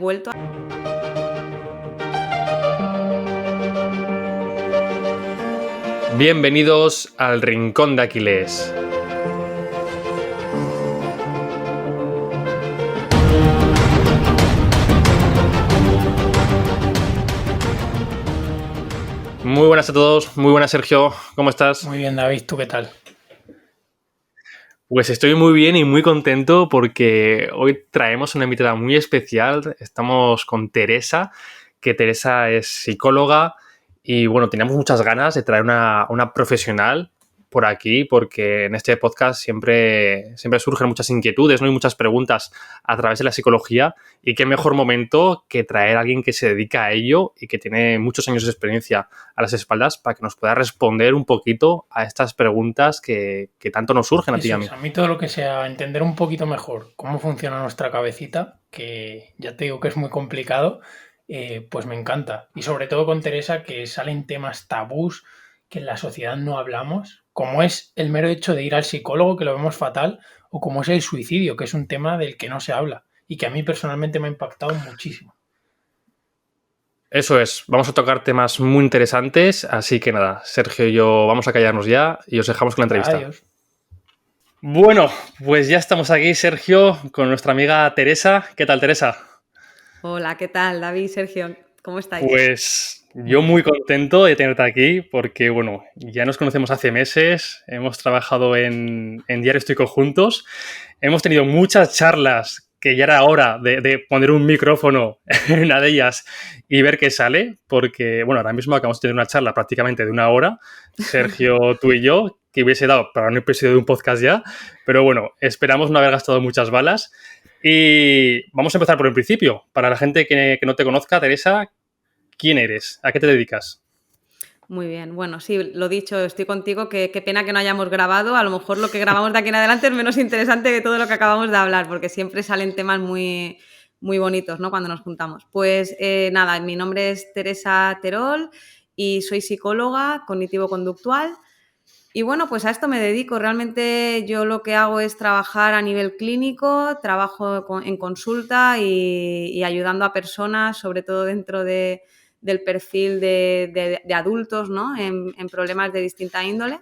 vuelto. Bienvenidos al Rincón de Aquiles. Muy buenas a todos, muy buenas Sergio, ¿cómo estás? Muy bien, David, ¿tú qué tal? Pues estoy muy bien y muy contento porque hoy traemos una invitada muy especial. Estamos con Teresa, que Teresa es psicóloga y bueno, teníamos muchas ganas de traer una profesional por aquí porque en este podcast siempre surgen muchas inquietudes, ¿no? Y muchas preguntas a través de la psicología y qué mejor momento que traer a alguien que se dedica a ello y que tiene muchos años de experiencia a las espaldas para que nos pueda responder un poquito a estas preguntas que tanto nos surgen a ti y a mí. A mí todo lo que sea entender un poquito mejor cómo funciona nuestra cabecita, que ya te digo que es muy complicado, pues me encanta. Y sobre todo con Teresa, que salen temas tabús que en la sociedad no hablamos, como es el mero hecho de ir al psicólogo, que lo vemos fatal, o como es el suicidio, que es un tema del que no se habla y que a mí personalmente me ha impactado muchísimo. Eso es, vamos a tocar temas muy interesantes, así que nada, Sergio y yo vamos a callarnos ya y os dejamos con la entrevista. Adiós. Bueno, pues ya estamos aquí, Sergio, con nuestra amiga Teresa. ¿Qué tal, Teresa? Hola, ¿qué tal, David, Sergio? ¿Cómo estáis? Pues yo muy contento de tenerte aquí porque, bueno, ya nos conocemos hace meses, hemos trabajado en Diario Estoico juntos, hemos tenido muchas charlas que ya era hora de poner un micrófono en una de ellas y ver qué sale, porque, bueno, ahora mismo acabamos de tener una charla prácticamente de una hora, Sergio, tú y yo, que hubiese dado para un episodio de un podcast ya, pero bueno, esperamos no haber gastado muchas balas. Y vamos a empezar por el principio. Para la gente que no te conozca, Teresa, ¿quién eres? ¿A qué te dedicas? Muy bien, bueno, sí, lo dicho, estoy contigo, qué pena que no hayamos grabado, a lo mejor lo que grabamos de aquí en adelante es menos interesante que todo lo que acabamos de hablar, porque siempre salen temas muy, muy bonitos, ¿no? Cuando nos juntamos. Pues nada, mi nombre es Teresa Terol y soy psicóloga cognitivo-conductual. Y bueno, pues a esto me dedico. Realmente yo lo que hago es trabajar a nivel clínico, trabajo en consulta y ayudando a personas, sobre todo dentro del perfil de adultos, ¿no? En problemas de distinta índole.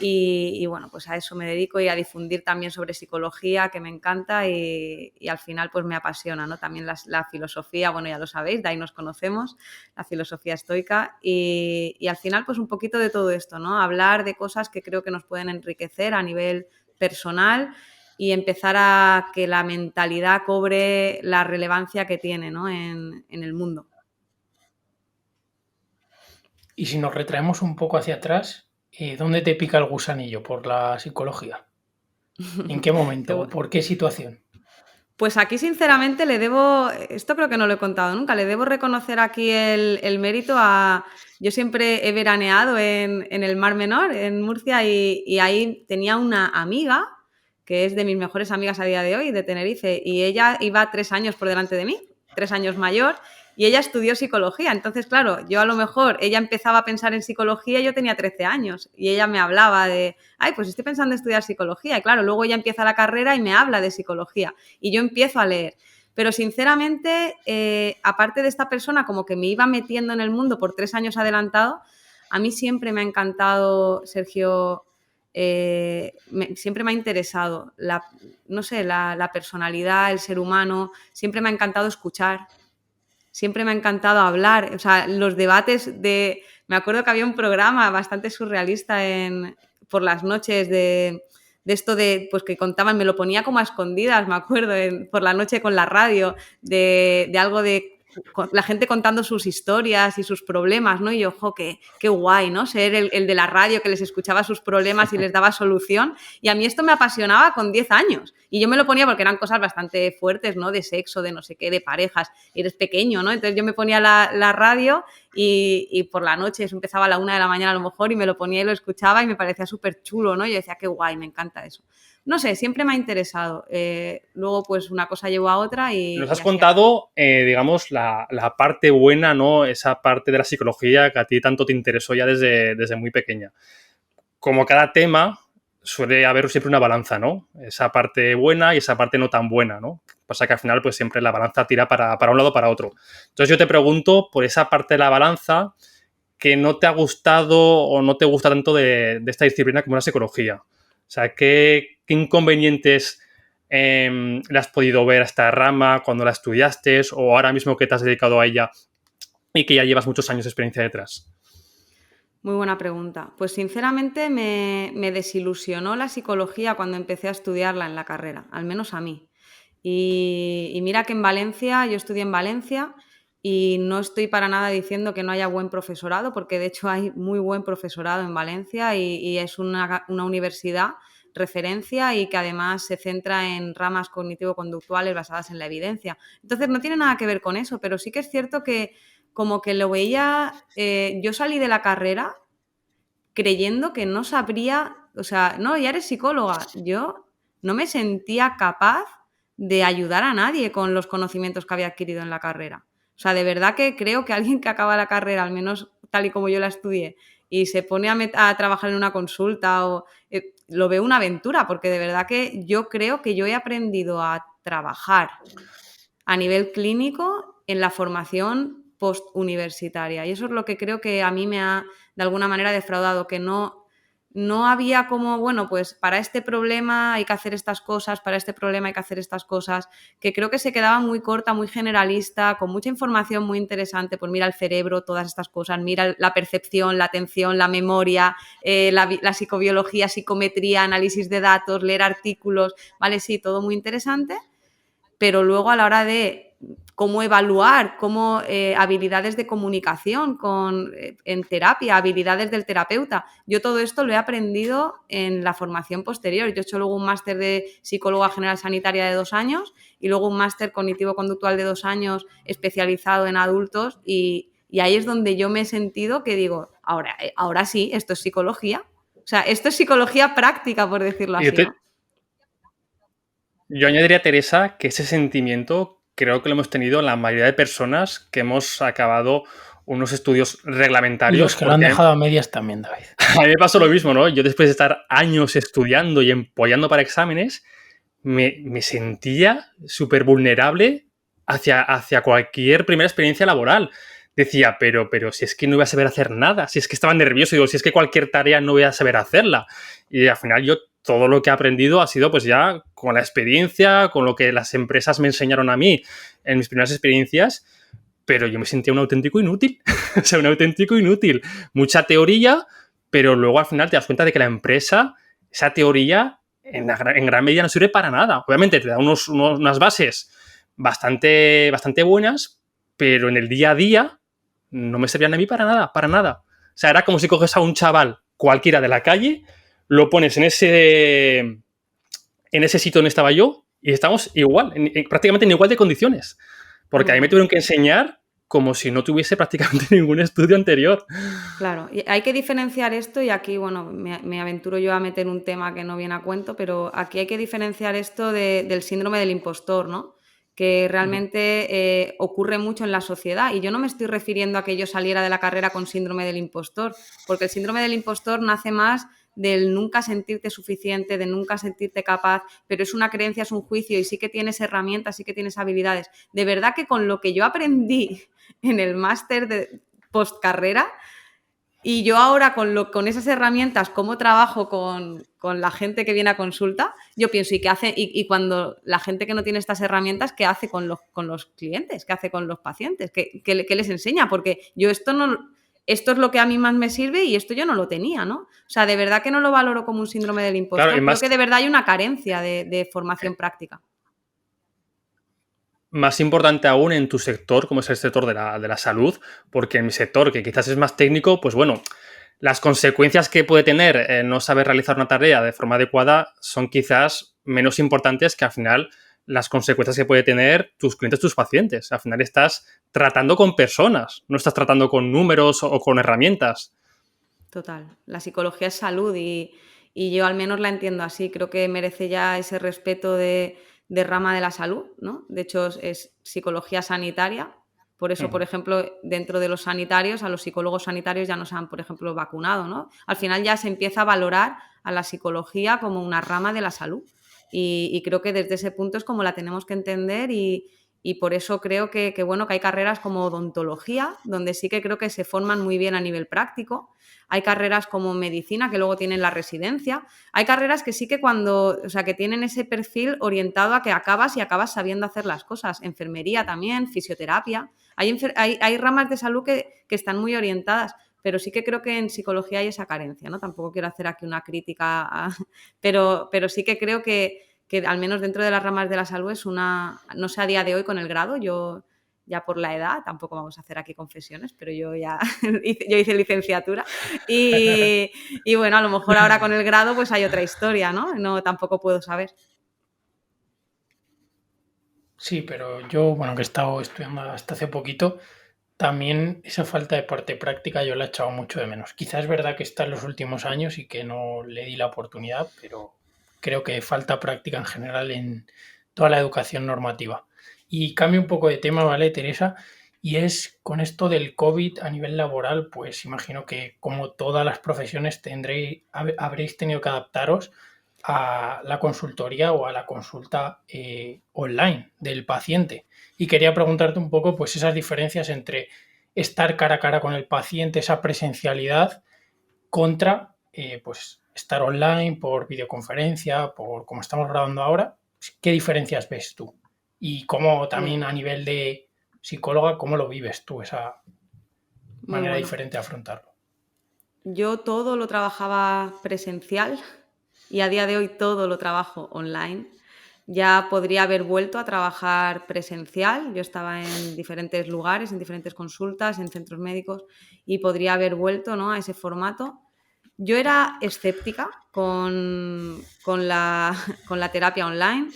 Y bueno, pues a eso me dedico y a difundir también sobre psicología, que me encanta y al final pues me apasiona, ¿no? También la filosofía, bueno, ya lo sabéis, de ahí nos conocemos, la filosofía estoica y al final pues un poquito de todo esto, ¿no? Hablar de cosas que creo que nos pueden enriquecer a nivel personal y empezar a que la mentalidad cobre la relevancia que tiene, ¿no? en el mundo. Y si nos retraemos un poco hacia atrás, ¿dónde te pica el gusanillo por la psicología? ¿En qué momento o por qué situación? Pues aquí, sinceramente, le debo, esto creo que no lo he contado nunca, le debo reconocer aquí el mérito a... Yo siempre he veraneado en el Mar Menor, en Murcia, y ahí tenía una amiga, que es de mis mejores amigas a día de hoy, de Tenerife, y ella iba 3 años por delante de mí, 3 años mayor, y ella estudió psicología. Entonces, claro, yo a lo mejor, ella empezaba a pensar en psicología y yo tenía 13 años, y ella me hablaba de, ay, pues estoy pensando en estudiar psicología, y claro, luego ella empieza la carrera y me habla de psicología, y yo empiezo a leer. Pero sinceramente, aparte de esta persona como que me iba metiendo en el mundo por 3 años adelantado, a mí siempre me ha encantado, Sergio, siempre me ha interesado no sé, la personalidad, el ser humano, siempre me ha encantado escuchar, siempre me ha encantado hablar, o sea, los debates me acuerdo que había un programa bastante surrealista por las noches de esto de, pues que contaban, me lo ponía como a escondidas, me acuerdo, por la noche con la radio, de algo de la gente contando sus historias y sus problemas, ¿no? Y yo, ojo, qué guay, ¿no? Ser el de la radio que les escuchaba sus problemas y les daba solución. Y a mí esto me apasionaba con 10 años. Y yo me lo ponía porque eran cosas bastante fuertes, ¿no? De sexo, de no sé qué, de parejas. Y eres pequeño, ¿no? Entonces yo me ponía la radio y por la noche, eso empezaba a la 1 de la mañana a lo mejor, y me lo ponía y lo escuchaba y me parecía súper chulo, ¿no? Y yo decía, qué guay, me encanta eso. No sé, siempre me ha interesado. Luego, pues, una cosa llevó a otra y... Nos has contado, digamos, la parte buena, ¿no? Esa parte de la psicología que a ti tanto te interesó ya desde muy pequeña. Como cada tema, suele haber siempre una balanza, ¿no? Esa parte buena y esa parte no tan buena, ¿no? pasa que al final pues siempre la balanza tira para un lado o para otro. Entonces yo te pregunto por esa parte de la balanza que no te ha gustado o no te gusta tanto de esta disciplina como la psicología. O sea, ¿qué inconvenientes le has podido ver a esta rama cuando la estudiaste o ahora mismo que te has dedicado a ella y que ya llevas muchos años de experiencia detrás? Muy buena pregunta. Pues sinceramente me desilusionó la psicología cuando empecé a estudiarla en la carrera, al menos a mí. Y mira que en Valencia, yo estudié en Valencia y no estoy para nada diciendo que no haya buen profesorado, porque de hecho hay muy buen profesorado en Valencia y es una universidad referencia y que además se centra en ramas cognitivo-conductuales basadas en la evidencia. Entonces no tiene nada que ver con eso, pero sí que es cierto que como que lo veía, yo salí de la carrera creyendo que no sabría, o sea, no, ya eres psicóloga, yo no me sentía capaz de ayudar a nadie con los conocimientos que había adquirido en la carrera. O sea, de verdad que creo que alguien que acaba la carrera, al menos tal y como yo la estudié, y se pone a trabajar en una consulta, lo veo una aventura, porque de verdad que yo creo que yo he aprendido a trabajar a nivel clínico en la formación postuniversitaria. Y eso es lo que creo que a mí me ha, de alguna manera, defraudado, que no había como, bueno, pues para este problema hay que hacer estas cosas, para este problema hay que hacer estas cosas, que creo que se quedaba muy corta, muy generalista, con mucha información muy interesante, pues mira el cerebro, todas estas cosas, mira la percepción, la atención, la memoria, la psicobiología, psicometría, análisis de datos, leer artículos, vale, sí, todo muy interesante, pero luego a la hora de cómo evaluar, habilidades de comunicación en terapia, habilidades del terapeuta. Yo todo esto lo he aprendido en la formación posterior. Yo he hecho luego un máster de psicóloga general sanitaria de 2 años y luego un máster cognitivo-conductual de 2 años especializado en adultos y ahí es donde yo me he sentido que digo, ahora sí, esto es psicología. O sea, esto es psicología práctica, por decirlo así, ¿no? Yo añadiría, Teresa, que ese sentimiento creo que lo hemos tenido la mayoría de personas que hemos acabado unos estudios reglamentarios. Y los que lo han dejado a medias también, David. A mí me pasó lo mismo, ¿no? Yo después de estar años estudiando y empollando para exámenes, me sentía súper vulnerable hacia cualquier primera experiencia laboral. Decía, pero si es que no voy a saber hacer nada, si es que estaba nervioso, digo, si es que cualquier tarea no voy a saber hacerla. Y al final yo todo lo que he aprendido ha sido pues ya con la experiencia, con lo que las empresas me enseñaron a mí en mis primeras experiencias, pero yo me sentía un auténtico inútil. O sea, un auténtico inútil. Mucha teoría, pero luego al final te das cuenta de que la empresa, esa teoría, en gran medida no sirve para nada. Obviamente te da unas bases bastante buenas, pero en el día a día no me servían a mí para nada, para nada. O sea, era como si coges a un chaval cualquiera de la calle, lo pones en ese sitio donde estaba yo y estamos igual, prácticamente en igual de condiciones. Porque a mí me tuvieron que enseñar como si no tuviese prácticamente ningún estudio anterior. Claro, y hay que diferenciar esto y aquí, bueno, me aventuro yo a meter un tema que no viene a cuento, pero aquí hay que diferenciar esto del síndrome del impostor, ¿no? Que realmente ocurre mucho en la sociedad y yo no me estoy refiriendo a que yo saliera de la carrera con síndrome del impostor, porque el síndrome del impostor nace más del nunca sentirte suficiente, de nunca sentirte capaz, pero es una creencia, es un juicio y sí que tienes herramientas, sí que tienes habilidades. De verdad que con lo que yo aprendí en el máster de postcarrera y yo ahora con esas herramientas, cómo trabajo con la gente que viene a consulta, yo pienso, ¿y qué hace? Y cuando la gente que no tiene estas herramientas, ¿qué hace con los clientes? ¿Qué hace con los pacientes? ¿Qué les enseña? Porque yo esto es lo que a mí más me sirve y esto yo no lo tenía, ¿no? O sea, de verdad que no lo valoro como un síndrome del impostor. Claro, creo que de verdad hay una carencia de formación práctica. Más importante aún en tu sector, como es el sector de la salud, porque en mi sector, que quizás es más técnico, pues bueno, las consecuencias que puede tener no saber realizar una tarea de forma adecuada son quizás menos importantes que al final las consecuencias que puede tener tus clientes, tus pacientes. Al final estás tratando con personas, no estás tratando con números o con herramientas. Total. La psicología es salud y yo al menos la entiendo así. Creo que merece ya ese respeto de rama de la salud, ¿no? De hecho, es psicología sanitaria. Por eso, por ejemplo, dentro de los sanitarios, a los psicólogos sanitarios ya no se han, por ejemplo, vacunado, ¿no? Al final ya se empieza a valorar a la psicología como una rama de la salud. Y creo que desde ese punto es como la tenemos que entender y por eso creo que hay carreras como odontología, donde sí que creo que se forman muy bien a nivel práctico. Hay carreras como medicina, que luego tienen la residencia. Hay carreras que sí que que tienen ese perfil orientado a que acabas sabiendo hacer las cosas. Enfermería también, fisioterapia. Hay ramas de salud que están muy orientadas, pero sí que creo que en psicología hay esa carencia, ¿no? Tampoco quiero hacer aquí una crítica, pero sí que creo que al menos dentro de las ramas de la salud es no sé a día de hoy con el grado, yo ya por la edad, tampoco vamos a hacer aquí confesiones, pero yo ya hice licenciatura y bueno, a lo mejor ahora con el grado pues hay otra historia, ¿no? No, tampoco puedo saber. Sí, pero yo, bueno, que he estado estudiando hasta hace poquito, también esa falta de parte práctica yo la he echado mucho de menos. Quizás es verdad que está en los últimos años y que no le di la oportunidad, pero creo que falta práctica en general en toda la educación normativa. Y cambio un poco de tema, ¿vale, Teresa? Y es con esto del COVID a nivel laboral, pues imagino que como todas las profesiones habréis tenido que adaptaros a la consultoría o a la consulta online del paciente. Y quería preguntarte un poco pues esas diferencias entre estar cara a cara con el paciente, esa presencialidad, contra pues estar online por videoconferencia, por como estamos grabando ahora. ¿Qué diferencias ves tú? Y cómo también a nivel de psicóloga, ¿cómo lo vives tú, esa manera diferente de afrontarlo? Yo todo lo trabajaba presencial y a día de hoy todo lo trabajo online. Ya podría haber vuelto a trabajar presencial. Yo estaba en diferentes lugares, en diferentes consultas, en centros médicos y podría haber vuelto, ¿no?, a ese formato. Yo era escéptica con la terapia online.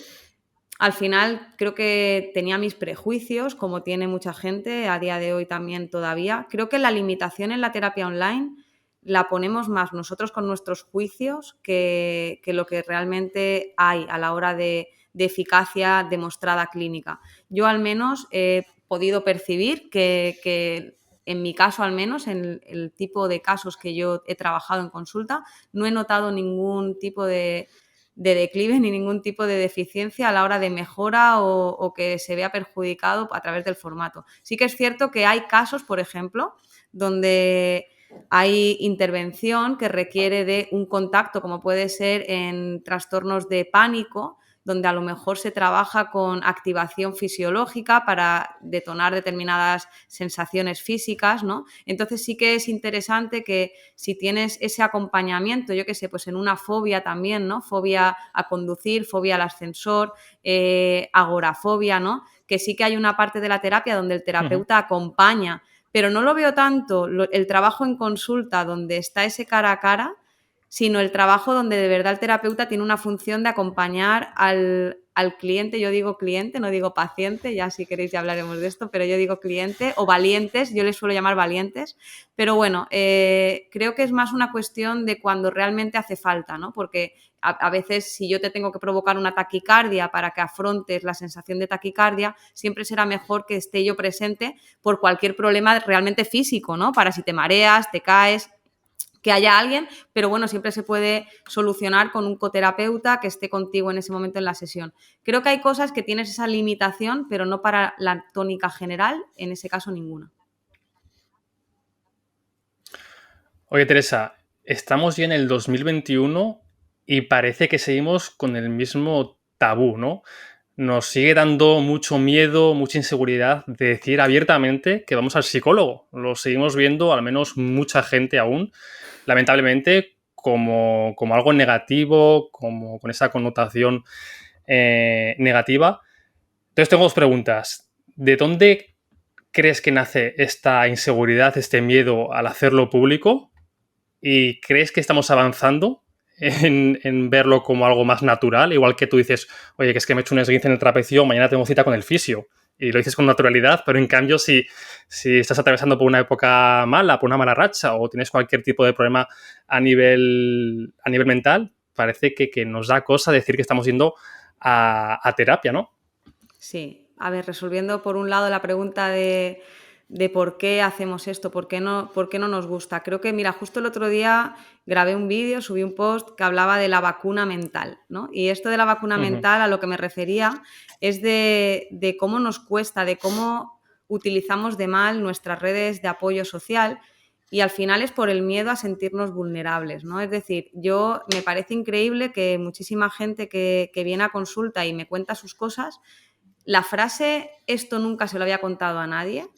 Al final creo que tenía mis prejuicios, como tiene mucha gente a día de hoy también todavía. Creo que la limitación en la terapia online la ponemos más nosotros con nuestros juicios que lo que realmente hay a la hora de eficacia demostrada clínica. Yo al menos he podido percibir que en mi caso al menos, en el tipo de casos que yo he trabajado en consulta, no he notado ningún tipo de declive ni ningún tipo de deficiencia a la hora de mejora o que se vea perjudicado a través del formato. Sí que es cierto que hay casos, por ejemplo, donde hay intervención que requiere de un contacto, como puede ser en trastornos de pánico, donde a lo mejor se trabaja con activación fisiológica para detonar determinadas sensaciones físicas, ¿no? Entonces sí que es interesante que si tienes ese acompañamiento, yo qué sé, pues en una fobia también, ¿no? Fobia a conducir, fobia al ascensor, agorafobia, ¿no? Que sí que hay una parte de la terapia donde el terapeuta acompaña, pero no lo veo tanto el trabajo en consulta donde está ese cara a cara, sino el trabajo donde de verdad el terapeuta tiene una función de acompañar al cliente. Yo digo cliente, no digo paciente, ya si queréis ya hablaremos de esto, pero yo digo cliente o valientes, yo les suelo llamar valientes, pero bueno, creo que es más una cuestión de cuando realmente hace falta, ¿no? Porque a veces si yo te tengo que provocar una taquicardia para que afrontes la sensación de taquicardia, siempre será mejor que esté yo presente por cualquier problema realmente físico, ¿no? Para si te mareas, te caes, que haya alguien, pero bueno, siempre se puede solucionar con un coterapeuta que esté contigo en ese momento en la sesión. Creo que hay cosas que tienes esa limitación, pero no para la tónica general, en ese caso ninguna. Oye, Teresa, estamos ya en el 2021 y parece que seguimos con el mismo tabú, ¿no? Nos sigue dando mucho miedo, mucha inseguridad de decir abiertamente que vamos al psicólogo. Lo seguimos viendo, al menos mucha gente aún, lamentablemente, como algo negativo, como con esa connotación negativa. Entonces tengo dos preguntas. ¿De dónde crees que nace esta inseguridad, este miedo al hacerlo público? ¿Y crees que estamos avanzando en verlo como algo más natural? Igual que tú dices, oye, que es que me he hecho un esguince en el trapecio, mañana tengo cita con el fisio. Y lo dices con naturalidad, pero en cambio si estás atravesando por una época mala, por una mala racha o tienes cualquier tipo de problema a nivel mental, parece que nos da cosa decir que estamos yendo a terapia, ¿no? Sí, a ver, resolviendo por un lado la pregunta de de por qué hacemos esto, por qué no nos gusta. Creo que, mira, justo el otro día grabé un vídeo, subí un post que hablaba de la vacuna mental, ¿no? Y esto de la vacuna mental, a lo que me refería es de cómo nos cuesta, de cómo utilizamos de mal nuestras redes de apoyo social, y al final es por el miedo a sentirnos vulnerables, ¿no? Es decir, me parece increíble que muchísima gente que viene a consulta y me cuenta sus cosas, la frase "esto nunca se lo había contado a nadie"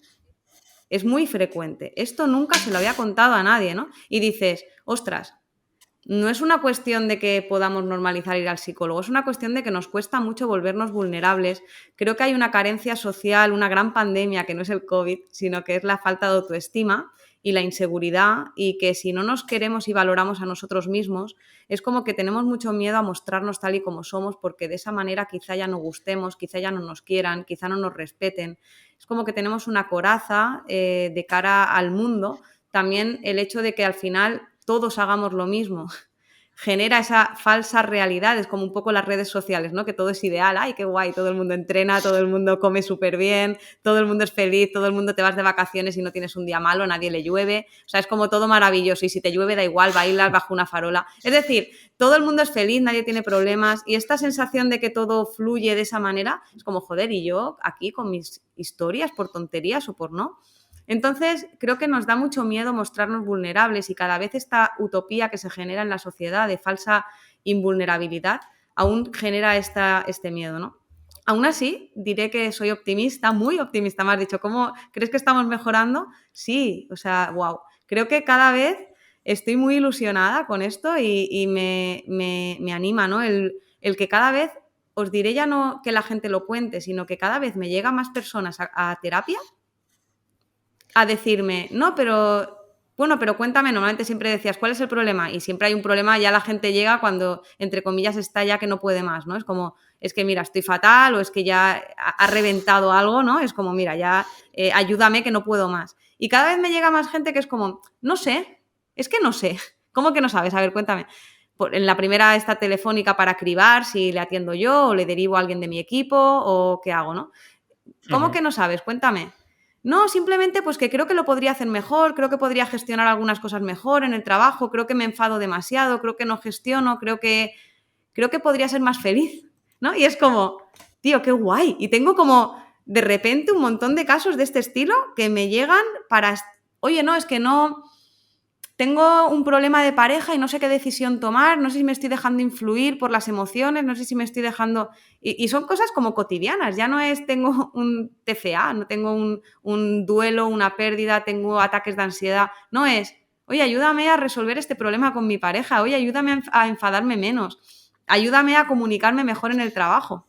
es muy frecuente. Esto nunca se lo había contado a nadie, ¿no? Y dices, ostras, no es una cuestión de que podamos normalizar ir al psicólogo, es una cuestión de que nos cuesta mucho volvernos vulnerables. Creo que hay una carencia social, una gran pandemia que no es el COVID, sino que es la falta de autoestima y la inseguridad, y que si no nos queremos y valoramos a nosotros mismos, es como que tenemos mucho miedo a mostrarnos tal y como somos, porque de esa manera quizá ya no gustemos, quizá ya no nos quieran, quizá no nos respeten. Es como que tenemos una coraza de cara al mundo. También el hecho de que al final todos hagamos lo mismo genera esa falsa realidad, es como un poco las redes sociales, ¿no? Que todo es ideal, ¡ay, qué guay! Todo el mundo entrena, todo el mundo come súper bien, todo el mundo es feliz, todo el mundo te vas de vacaciones y no tienes un día malo, a nadie le llueve, o sea, es como todo maravilloso, y si te llueve da igual, bailas bajo una farola. Es decir, todo el mundo es feliz, nadie tiene problemas, y esta sensación de que todo fluye de esa manera es como, joder, y yo aquí con mis historias por tonterías o por no. Entonces, creo que nos da mucho miedo mostrarnos vulnerables, y cada vez esta utopía que se genera en la sociedad de falsa invulnerabilidad aún genera este miedo, ¿no? Aún así, diré que soy optimista, muy optimista. Me has dicho, ¿cómo crees que estamos mejorando? Sí, o sea, wow. Creo que cada vez estoy muy ilusionada con esto y me anima, ¿no? El que cada vez, os diré ya no que la gente lo cuente, sino que cada vez me llega más personas a terapia a decirme, no, pero bueno, pero cuéntame, normalmente siempre decías, ¿cuál es el problema? Y siempre hay un problema, ya la gente llega cuando, entre comillas, está ya que no puede más, ¿no? Es como, es que mira, estoy fatal, o es que ya ha reventado algo, ¿no? Es como, mira, ya ayúdame que no puedo más. Y cada vez me llega más gente que es como, no sé, es que no sé. ¿Cómo que no sabes? A ver, cuéntame. En la primera está telefónica para cribar si le atiendo yo o le derivo a alguien de mi equipo o qué hago, ¿no? ¿Cómo que no sabes? Cuéntame. No, simplemente pues que creo que lo podría hacer mejor, creo que podría gestionar algunas cosas mejor en el trabajo, creo que me enfado demasiado, creo que no gestiono, creo que podría ser más feliz, ¿no? Y es como, tío, qué guay. Y tengo como de repente un montón de casos de este estilo que me llegan para, oye, no, es que no, tengo un problema de pareja y no sé qué decisión tomar, no sé si me estoy dejando influir por las emociones, no sé si me estoy dejando... Y son cosas como cotidianas, ya no es tengo un TCA, no tengo un duelo, una pérdida, tengo ataques de ansiedad, no es, oye, ayúdame a resolver este problema con mi pareja, oye, ayúdame a enfadarme menos, ayúdame a comunicarme mejor en el trabajo.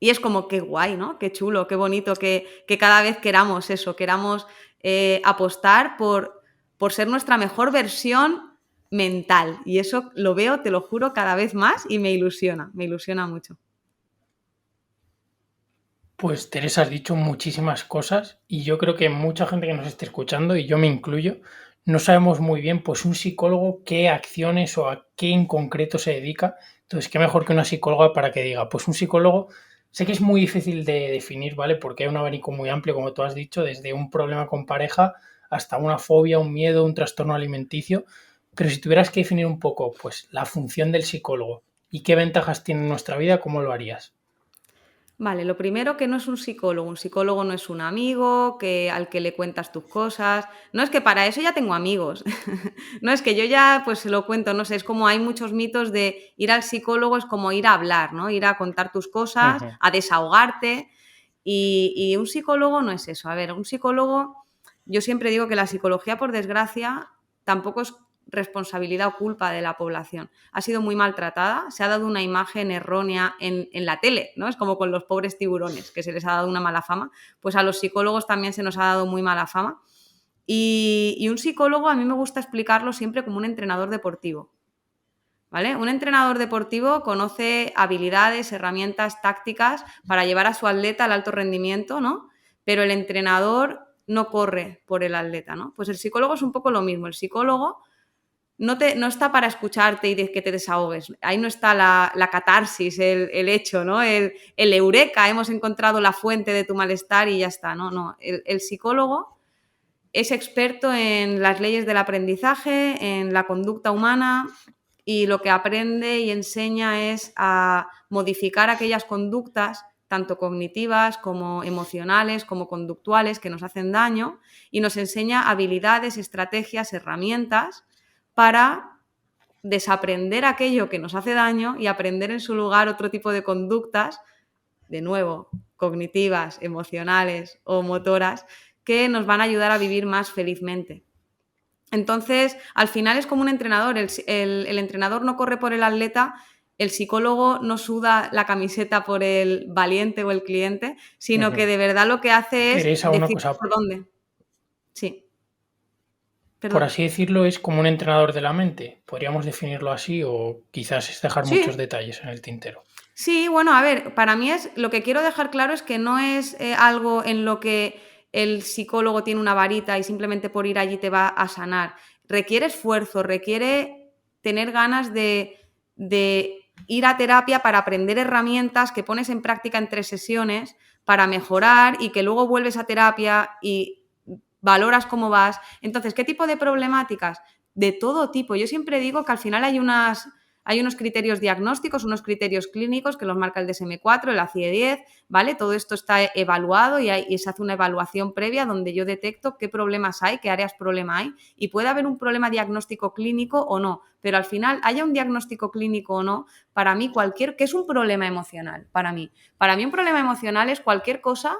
Y es como, qué guay, ¿no? Qué chulo, qué bonito, que cada vez queramos eso, queramos apostar por ser nuestra mejor versión mental. Y eso lo veo, te lo juro, cada vez más, y me ilusiona mucho. Pues Teresa, has dicho muchísimas cosas y yo creo que mucha gente que nos esté escuchando, y yo me incluyo, no sabemos muy bien pues un psicólogo qué acciones o a qué en concreto se dedica. Entonces, qué mejor que una psicóloga para que diga, pues un psicólogo, sé que es muy difícil de definir, ¿vale? Porque hay un abanico muy amplio, como tú has dicho, desde un problema con pareja hasta una fobia, un miedo, un trastorno alimenticio. Pero si tuvieras que definir un poco pues la función del psicólogo y qué ventajas tiene en nuestra vida, ¿cómo lo harías? Vale, lo primero, que no es un psicólogo no es un amigo al que le cuentas tus cosas, no, es que para eso ya tengo amigos, no, es que yo ya pues se lo cuento, no sé, es como hay muchos mitos de ir al psicólogo es como ir a hablar, ¿no? Ir a contar tus cosas, a desahogarte, y un psicólogo no es eso. A ver, un psicólogo, yo siempre digo que la psicología, por desgracia, tampoco es responsabilidad o culpa de la población. Ha sido muy maltratada, se ha dado una imagen errónea en la tele, ¿no? Es como con los pobres tiburones, que se les ha dado una mala fama. Pues a los psicólogos también se nos ha dado muy mala fama. Y un psicólogo, a mí me gusta explicarlo siempre como un entrenador deportivo, ¿vale? Un entrenador deportivo conoce habilidades, herramientas, tácticas para llevar a su atleta al alto rendimiento, ¿no? Pero el entrenador no corre por el atleta, ¿no? Pues el psicólogo es un poco lo mismo. El psicólogo no está para escucharte y que te desahogues. Ahí no está la catarsis, el hecho, ¿no? El eureka, hemos encontrado la fuente de tu malestar y ya está. No. El psicólogo es experto en las leyes del aprendizaje, en la conducta humana, y lo que aprende y enseña es a modificar aquellas conductas, tanto cognitivas como emocionales, como conductuales, que nos hacen daño, y nos enseña habilidades, estrategias, herramientas para desaprender aquello que nos hace daño y aprender en su lugar otro tipo de conductas, de nuevo, cognitivas, emocionales o motoras, que nos van a ayudar a vivir más felizmente. Entonces, al final es como un entrenador. El entrenador no corre por el atleta, el psicólogo no suda la camiseta por el valiente o el cliente, sino que de verdad lo que hace es Teresa, una decir cosa, por dónde. Sí. por Perdón. así decirlo, es como un entrenador de la mente. ¿Podríamos definirlo así o quizás es dejar muchos Sí. detalles en el tintero? Sí, bueno, a ver, para mí lo que quiero dejar claro es que no es algo en lo que el psicólogo tiene una varita y simplemente por ir allí te va a sanar. Requiere esfuerzo, requiere tener ganas de ir a terapia para aprender herramientas que pones en práctica en 3 sesiones para mejorar y que luego vuelves a terapia y valoras cómo vas. Entonces, ¿qué tipo de problemáticas? De todo tipo. Yo siempre digo que al final hay unos criterios diagnósticos, unos criterios clínicos que los marca el DSM-4, el ACIE-10, ¿vale? Todo esto está evaluado y se hace una evaluación previa donde yo detecto qué problemas hay, qué áreas problema hay, y puede haber un problema diagnóstico clínico o no, pero al final, haya un diagnóstico clínico o no, para mí ¿qué es un problema emocional? Para mí un problema emocional es cualquier cosa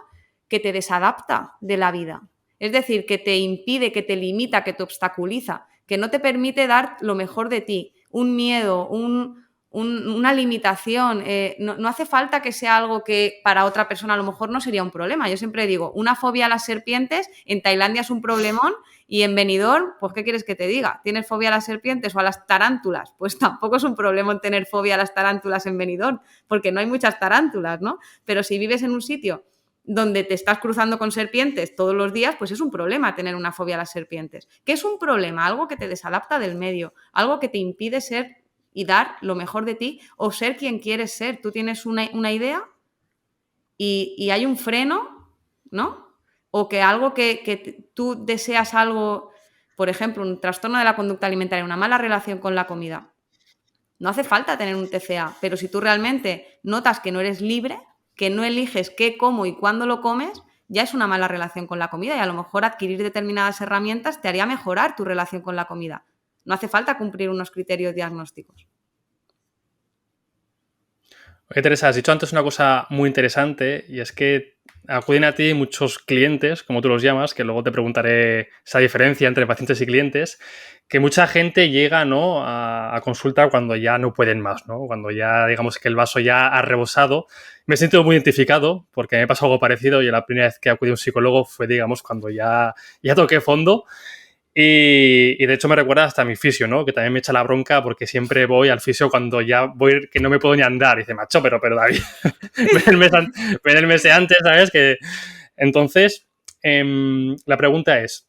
que te desadapta de la vida. Es decir, que te impide, que te limita, que te obstaculiza, que no te permite dar lo mejor de ti. Un miedo, una limitación. No hace falta que sea algo que para otra persona a lo mejor no sería un problema. Yo siempre digo, una fobia a las serpientes en Tailandia es un problemón y en Benidorm, pues ¿qué quieres que te diga? ¿Tienes fobia a las serpientes o a las tarántulas? Pues tampoco es un problema tener fobia a las tarántulas en Benidorm, porque no hay muchas tarántulas, ¿no? Pero si vives en un sitio donde te estás cruzando con serpientes todos los días, pues es un problema tener una fobia a las serpientes. ¿Qué es un problema? Algo que te desadapta del medio, algo que te impide ser y dar lo mejor de ti o ser quien quieres ser. Tú tienes una idea y hay un freno, ¿no? O que algo que tú deseas algo, por ejemplo, un trastorno de la conducta alimentaria, una mala relación con la comida. No hace falta tener un TCA, pero si tú realmente notas que no eres libre, que no eliges qué, cómo y cuándo lo comes, ya es una mala relación con la comida y a lo mejor adquirir determinadas herramientas te haría mejorar tu relación con la comida. No hace falta cumplir unos criterios diagnósticos. Oye, Teresa, has dicho antes una cosa muy interesante y es que acuden a ti muchos clientes, como tú los llamas, que luego te preguntaré esa diferencia entre pacientes y clientes, que mucha gente llega, ¿no?, a consulta cuando ya no pueden más, ¿no? Cuando ya, digamos, que el vaso ya ha rebosado. Me siento muy identificado porque me pasó algo parecido y la primera vez que acudí a un psicólogo fue, digamos, cuando ya toqué fondo. Y de hecho me recuerda hasta a mi fisio, ¿no? Que también me echa la bronca porque siempre voy al fisio cuando ya voy, que no me puedo ni andar. Y dice, macho, pero David, ven el mes antes, ¿sabes? Entonces, la pregunta es,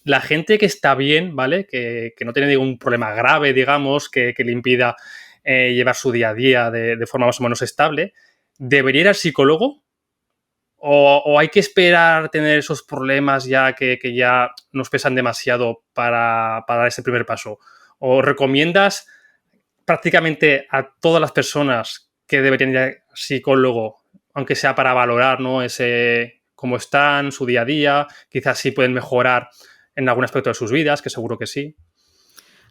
la gente que está bien, ¿vale? Que no tiene ningún problema grave, digamos, que le impida llevar su día a día de forma más o menos estable, ¿debería ir al psicólogo? ¿O hay que esperar tener esos problemas ya que ya nos pesan demasiado para dar ese primer paso? ¿O recomiendas prácticamente a todas las personas que deberían ir al psicólogo, aunque sea para valorar, ¿no?, cómo están, su día a día, quizás sí pueden mejorar en algún aspecto de sus vidas, que seguro que sí?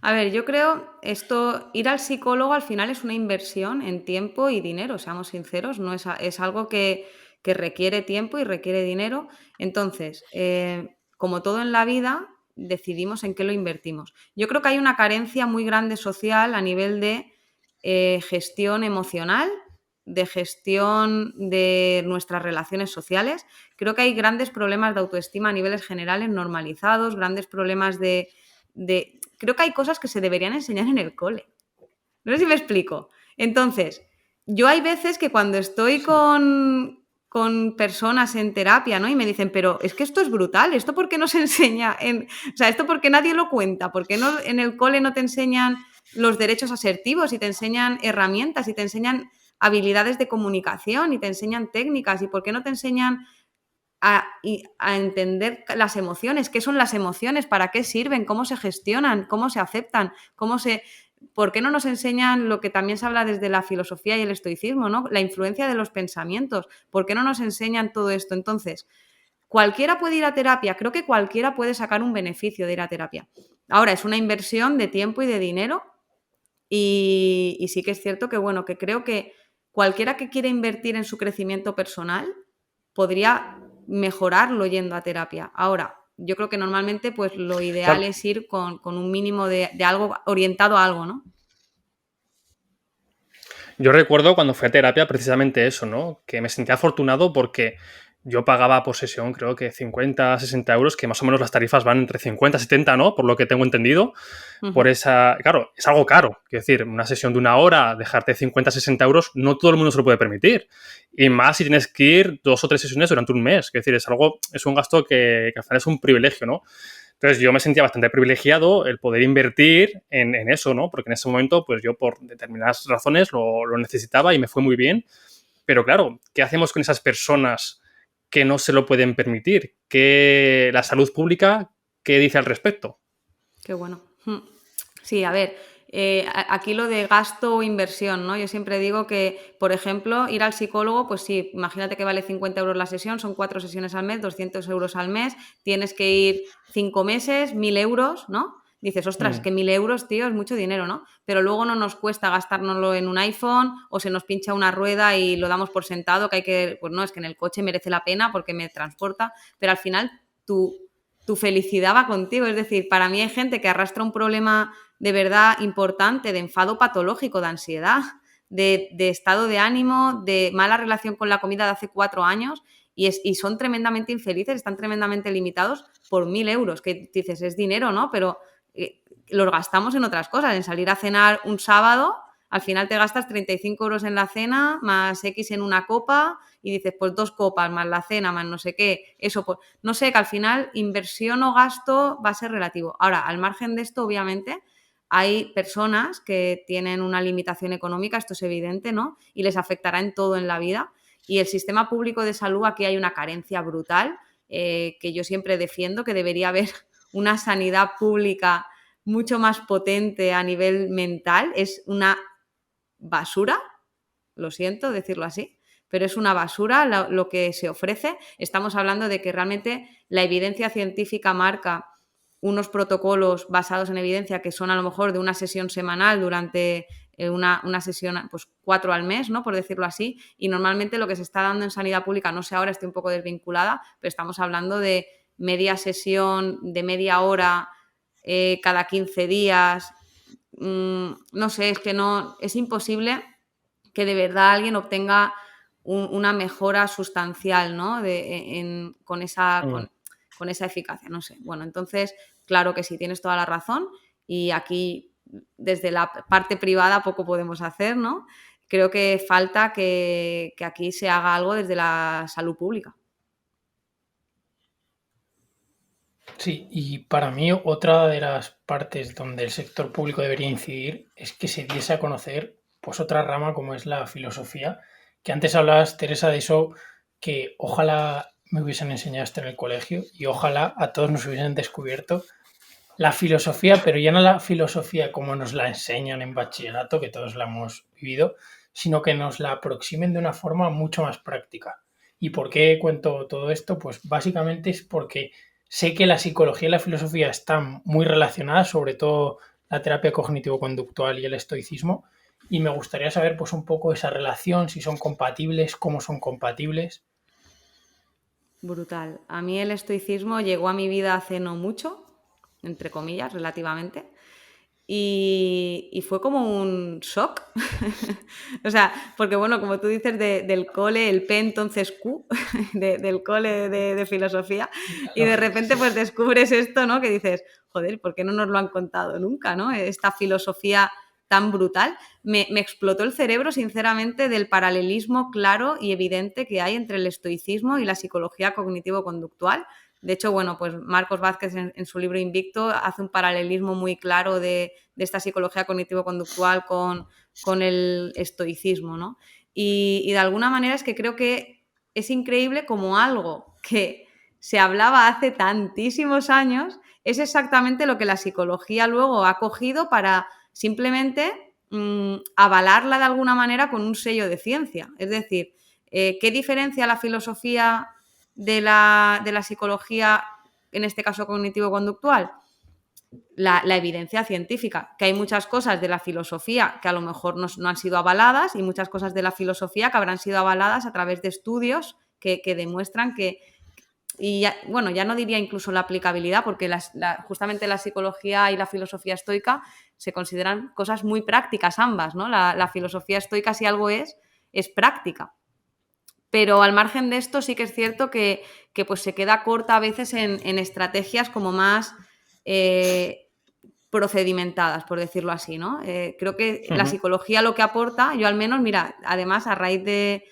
A ver, yo creo ir al psicólogo al final es una inversión en tiempo y dinero, seamos sinceros, no es algo que requiere tiempo y requiere dinero. Entonces, como todo en la vida, decidimos en qué lo invertimos. Yo creo que hay una carencia muy grande social a nivel de gestión emocional, de gestión de nuestras relaciones sociales. Creo que hay grandes problemas de autoestima a niveles generales normalizados, grandes problemas creo que hay cosas que se deberían enseñar en el cole. No sé si me explico. Entonces, yo hay veces que cuando estoy con con personas en terapia, ¿no? Y me dicen, pero es que esto es brutal, ¿esto por qué no se enseña? O sea, ¿esto por qué nadie lo cuenta? ¿Por qué no, en el cole no te enseñan los derechos asertivos y te enseñan herramientas y te enseñan habilidades de comunicación y te enseñan técnicas? ¿Y por qué no te enseñan a entender las emociones? ¿Qué son las emociones? ¿Para qué sirven? ¿Cómo se gestionan? ¿Cómo se aceptan? ¿Por qué no nos enseñan lo que también se habla desde la filosofía y el estoicismo, ¿no? La influencia de los pensamientos. ¿Por qué no nos enseñan todo esto? Entonces, ¿cualquiera puede ir a terapia? Creo que cualquiera puede sacar un beneficio de ir a terapia. Ahora, es una inversión de tiempo y de dinero y sí que es cierto que, bueno, que creo que cualquiera que quiera invertir en su crecimiento personal podría mejorarlo yendo a terapia. Ahora, yo creo que normalmente pues lo ideal Claro. es ir con un mínimo de algo orientado a algo, ¿no? Yo recuerdo cuando fui a terapia precisamente eso, ¿no? Que me sentía afortunado porque yo pagaba por sesión creo que 50, 60 euros, que más o menos las tarifas van entre 50 y 70, ¿no? Por lo que tengo entendido. Por esa... Claro, es algo caro. Quiero decir, una sesión de una hora, dejarte 50, 60 euros, no todo el mundo se lo puede permitir. Y más si tienes que ir 2 o 3 sesiones durante un mes. Quiero decir, es un gasto que al final es un privilegio, ¿no? Entonces yo me sentía bastante privilegiado el poder invertir en eso, ¿no? Porque en ese momento, pues yo por determinadas razones lo necesitaba y me fue muy bien. Pero claro, ¿qué hacemos con esas personas que no se lo pueden permitir? ¿Qué la salud pública qué dice al respecto? Qué bueno. Sí, a ver, aquí lo de gasto o inversión, ¿no? Yo siempre digo que, por ejemplo, ir al psicólogo, pues sí, imagínate que vale 50 euros la sesión, son 4 sesiones al mes, 200 euros al mes, tienes que ir 5 meses, 1.000 euros, ¿no? Dices, ostras, que 1.000 euros, tío, es mucho dinero, ¿no? Pero luego no nos cuesta gastárnoslo en un iPhone o se nos pincha una rueda y lo damos por sentado, que hay que, pues no, es que en el coche merece la pena porque me transporta, pero al final tu felicidad va contigo. Es decir, para mí hay gente que arrastra un problema de verdad importante, de enfado patológico, de ansiedad, de estado de ánimo, de mala relación con la comida de hace 4 años y son tremendamente infelices, están tremendamente limitados por 1.000 euros, que dices, es dinero, ¿no? Pero los gastamos en otras cosas, en salir a cenar un sábado, al final te gastas 35 euros en la cena, más X en una copa, y dices, pues 2 copas, más la cena, más no sé qué, eso, pues, no sé, que al final inversión o gasto va a ser relativo. Ahora, al margen de esto, obviamente, hay personas que tienen una limitación económica, esto es evidente, ¿no? Y les afectará en todo en la vida. Y el sistema público de salud, aquí hay una carencia brutal, que yo siempre defiendo, que debería haber una sanidad pública mucho más potente a nivel mental. Es una basura, lo siento decirlo así, pero es una basura lo que se ofrece. Estamos hablando de que realmente la evidencia científica marca unos protocolos basados en evidencia que son a lo mejor de una sesión semanal durante una sesión, pues 4 al mes, ¿no? Por decirlo así, y normalmente lo que se está dando en sanidad pública, no sé ahora, estoy un poco desvinculada, pero estamos hablando de media sesión de media hora cada 15 días, no sé, es que no, es imposible que de verdad alguien obtenga una mejora sustancial, ¿no? Con esa eficacia, no sé. Bueno, entonces, claro que sí, tienes toda la razón y aquí desde la parte privada poco podemos hacer, ¿no? Creo que falta que aquí se haga algo desde la salud pública. Sí, y para mí otra de las partes donde el sector público debería incidir es que se diese a conocer pues otra rama como es la filosofía, que antes hablabas, Teresa, de eso que ojalá me hubiesen enseñado esto en el colegio y ojalá a todos nos hubiesen descubierto la filosofía, pero ya no la filosofía como nos la enseñan en bachillerato, que todos la hemos vivido, sino que nos la aproximen de una forma mucho más práctica. ¿Y por qué cuento todo esto? Pues básicamente es porque sé que la psicología y la filosofía están muy relacionadas, sobre todo la terapia cognitivo-conductual y el estoicismo, y me gustaría saber pues un poco esa relación, si son compatibles, cómo son compatibles. Brutal. A mí el estoicismo llegó a mi vida hace no mucho, entre comillas, relativamente, y fue como un shock. O sea, porque bueno, como tú dices, del cole, el P entonces Q, del cole de filosofía, y de repente pues descubres esto, ¿no? Que dices, joder, ¿por qué no nos lo han contado nunca, ¿no? Esta filosofía tan brutal, me explotó el cerebro, sinceramente, del paralelismo claro y evidente que hay entre el estoicismo y la psicología cognitivo-conductual. De hecho, bueno, pues Marcos Vázquez en su libro Invicto hace un paralelismo muy claro de esta psicología cognitivo-conductual con el estoicismo, ¿no? Y de alguna manera es que creo que es increíble como algo que se hablaba hace tantísimos años es exactamente lo que la psicología luego ha cogido para simplemente avalarla de alguna manera con un sello de ciencia. Es decir, ¿qué diferencia la filosofía de la psicología, en este caso cognitivo-conductual? La evidencia científica, que hay muchas cosas de la filosofía que a lo mejor no han sido avaladas y muchas cosas de la filosofía que habrán sido avaladas a través de estudios que demuestran que, y ya, bueno, ya no diría incluso la aplicabilidad, porque justamente la psicología y la filosofía estoica se consideran cosas muy prácticas ambas, ¿no? La filosofía estoica, si algo es práctica. Pero al margen de esto sí que es cierto que pues se queda corta a veces en estrategias como más procedimentadas, por decirlo así, ¿no? Creo que la psicología lo que aporta, yo al menos, mira, además a raíz de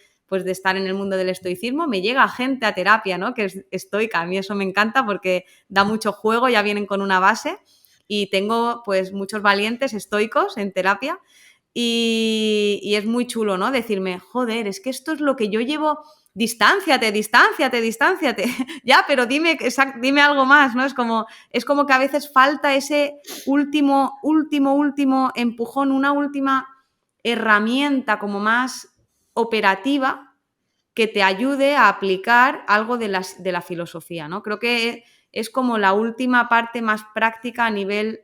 estar en el mundo del estoicismo, me llega gente a terapia, ¿no? Que es estoica. A mí eso me encanta porque da mucho juego, ya vienen con una base y tengo pues muchos valientes estoicos en terapia y es muy chulo, ¿no? Decirme, joder, es que esto es lo que yo llevo, distánciate. Ya, pero dime algo más, ¿no? Es como que a veces falta ese último empujón, una última herramienta como más operativa que te ayude a aplicar algo de la filosofía, ¿no? Creo que es como la última parte más práctica a nivel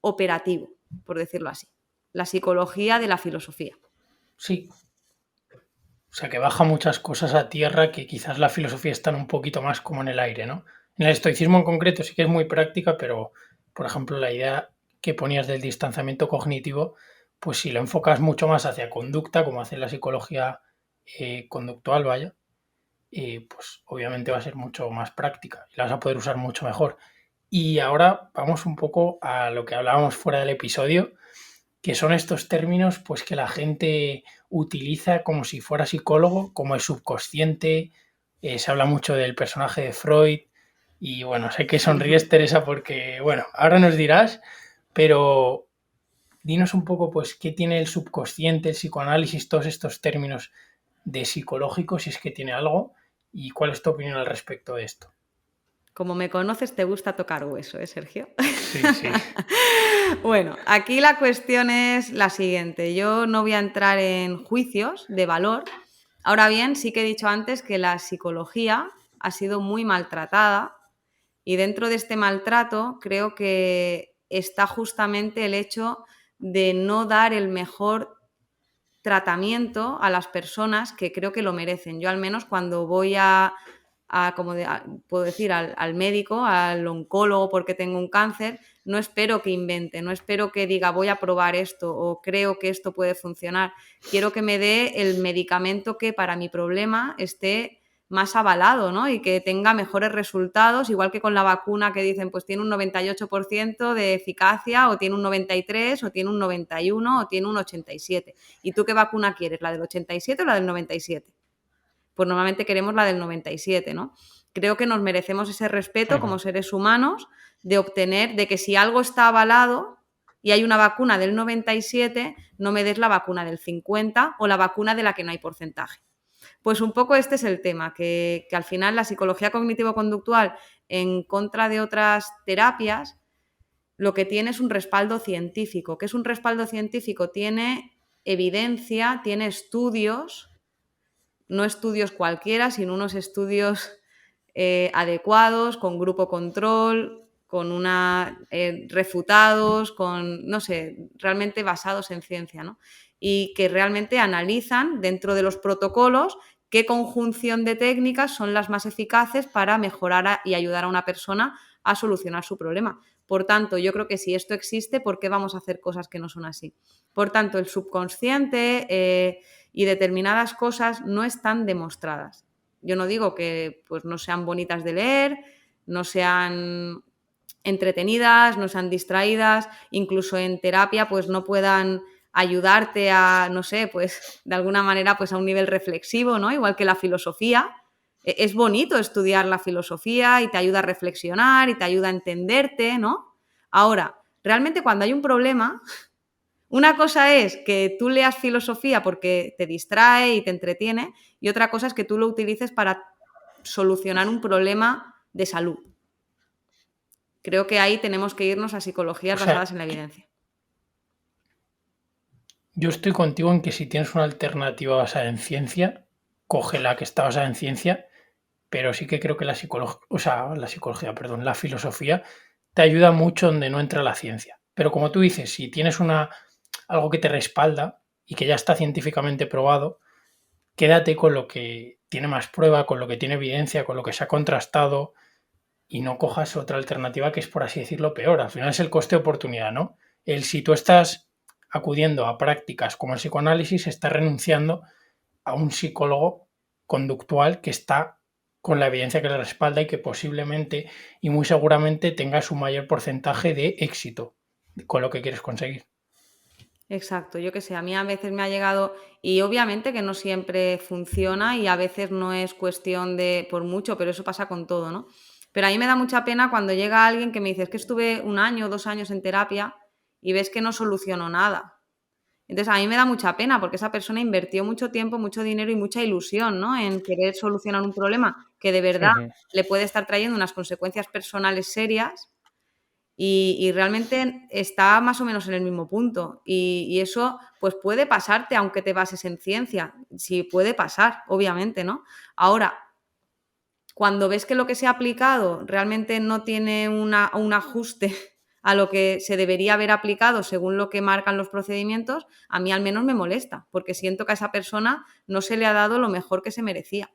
operativo, por decirlo así. La psicología de la filosofía. Sí. O sea, que baja muchas cosas a tierra que quizás la filosofía está un poquito más como en el aire, ¿no? En el estoicismo en concreto sí que es muy práctica, pero, por ejemplo, la idea que ponías del distanciamiento cognitivo, pues si lo enfocas mucho más hacia conducta, como hace la psicología conductual, vaya, pues obviamente va a ser mucho más práctica y la vas a poder usar mucho mejor. Y ahora vamos un poco a lo que hablábamos fuera del episodio, que son estos términos pues que la gente utiliza como si fuera psicólogo, como el subconsciente. Se habla mucho del personaje de Freud y bueno, sé que sonríes, Teresa, porque bueno, ahora nos dirás, pero dinos un poco pues qué tiene el subconsciente, el psicoanálisis, todos estos términos de psicológico, si es que tiene algo, y cuál es tu opinión al respecto de esto. Como me conoces, te gusta tocar hueso, ¿eh, Sergio? Sí, sí. Bueno, aquí la cuestión es la siguiente. Yo no voy a entrar en juicios de valor. Ahora bien, sí que he dicho antes que la psicología ha sido muy maltratada y dentro de este maltrato creo que está justamente el hecho de no dar el mejor tratamiento a las personas que creo que lo merecen. Yo al menos cuando voy puedo decir, al médico, al oncólogo porque tengo un cáncer, no espero que invente, no espero que diga voy a probar esto o creo que esto puede funcionar. Quiero que me dé el medicamento que para mi problema esté más avalado, ¿no? Y que tenga mejores resultados, igual que con la vacuna que dicen pues tiene un 98% de eficacia o tiene un 93% o tiene un 91% o tiene un 87%. ¿Y tú qué vacuna quieres? ¿La del 87 o la del 97? Pues normalmente queremos la del 97, ¿no? Creo que nos merecemos ese respeto como seres humanos de obtener, de que si algo está avalado y hay una vacuna del 97, no me des la vacuna del 50 o la vacuna de la que no hay porcentaje. Pues un poco este es el tema, que al final la psicología cognitivo-conductual, en contra de otras terapias, lo que tiene es un respaldo científico. ¿Qué es un respaldo científico? Tiene evidencia, tiene estudios, no estudios cualquiera, sino unos estudios adecuados, con grupo control, con refutados, con, no sé, realmente basados en ciencia, ¿no? Y que realmente analizan dentro de los protocolos qué conjunción de técnicas son las más eficaces para mejorar y ayudar a una persona a solucionar su problema. Por tanto, yo creo que si esto existe, ¿por qué vamos a hacer cosas que no son así? Por tanto, el subconsciente y determinadas cosas no están demostradas. Yo no digo que pues, no sean bonitas de leer, no sean entretenidas, no sean distraídas, incluso en terapia pues no puedan ayudarte a, no sé, pues de alguna manera pues a un nivel reflexivo, ¿no? Igual que la filosofía. Es bonito estudiar la filosofía y te ayuda a reflexionar y te ayuda a entenderte, ¿no? Ahora, realmente cuando hay un problema, una cosa es que tú leas filosofía porque te distrae y te entretiene, y otra cosa es que tú lo utilices para solucionar un problema de salud. Creo que ahí tenemos que irnos a psicologías basadas en la evidencia. Yo estoy contigo en que si tienes una alternativa basada en ciencia, coge la que está basada en ciencia, pero sí que creo que la filosofía te ayuda mucho donde no entra la ciencia. Pero como tú dices, si tienes algo que te respalda y que ya está científicamente probado, quédate con lo que tiene más prueba, con lo que tiene evidencia, con lo que se ha contrastado, y no cojas otra alternativa que es, por así decirlo, peor. Al final es el coste-oportunidad, ¿no? Si tú estás acudiendo a prácticas como el psicoanálisis, estás renunciando a un psicólogo conductual que está con la evidencia que le respalda y que posiblemente y muy seguramente tengas un mayor porcentaje de éxito con lo que quieres conseguir. Exacto, yo qué sé, a mí a veces me ha llegado, y obviamente que no siempre funciona y a veces no es cuestión de por mucho, pero eso pasa con todo, ¿no? Pero a mí me da mucha pena cuando llega alguien que me dice, es que estuve 1 año o 2 años en terapia y ves que no solucionó nada. Entonces a mí me da mucha pena porque esa persona invirtió mucho tiempo, mucho dinero y mucha ilusión, ¿no? En querer solucionar un problema que de verdad le puede estar trayendo unas consecuencias personales serias. Y realmente está más o menos en el mismo punto. Y eso pues puede pasarte aunque te bases en ciencia. Sí, puede pasar, obviamente, ¿no? Ahora, cuando ves que lo que se ha aplicado realmente no tiene un ajuste a lo que se debería haber aplicado según lo que marcan los procedimientos, a mí al menos me molesta, porque siento que a esa persona no se le ha dado lo mejor que se merecía.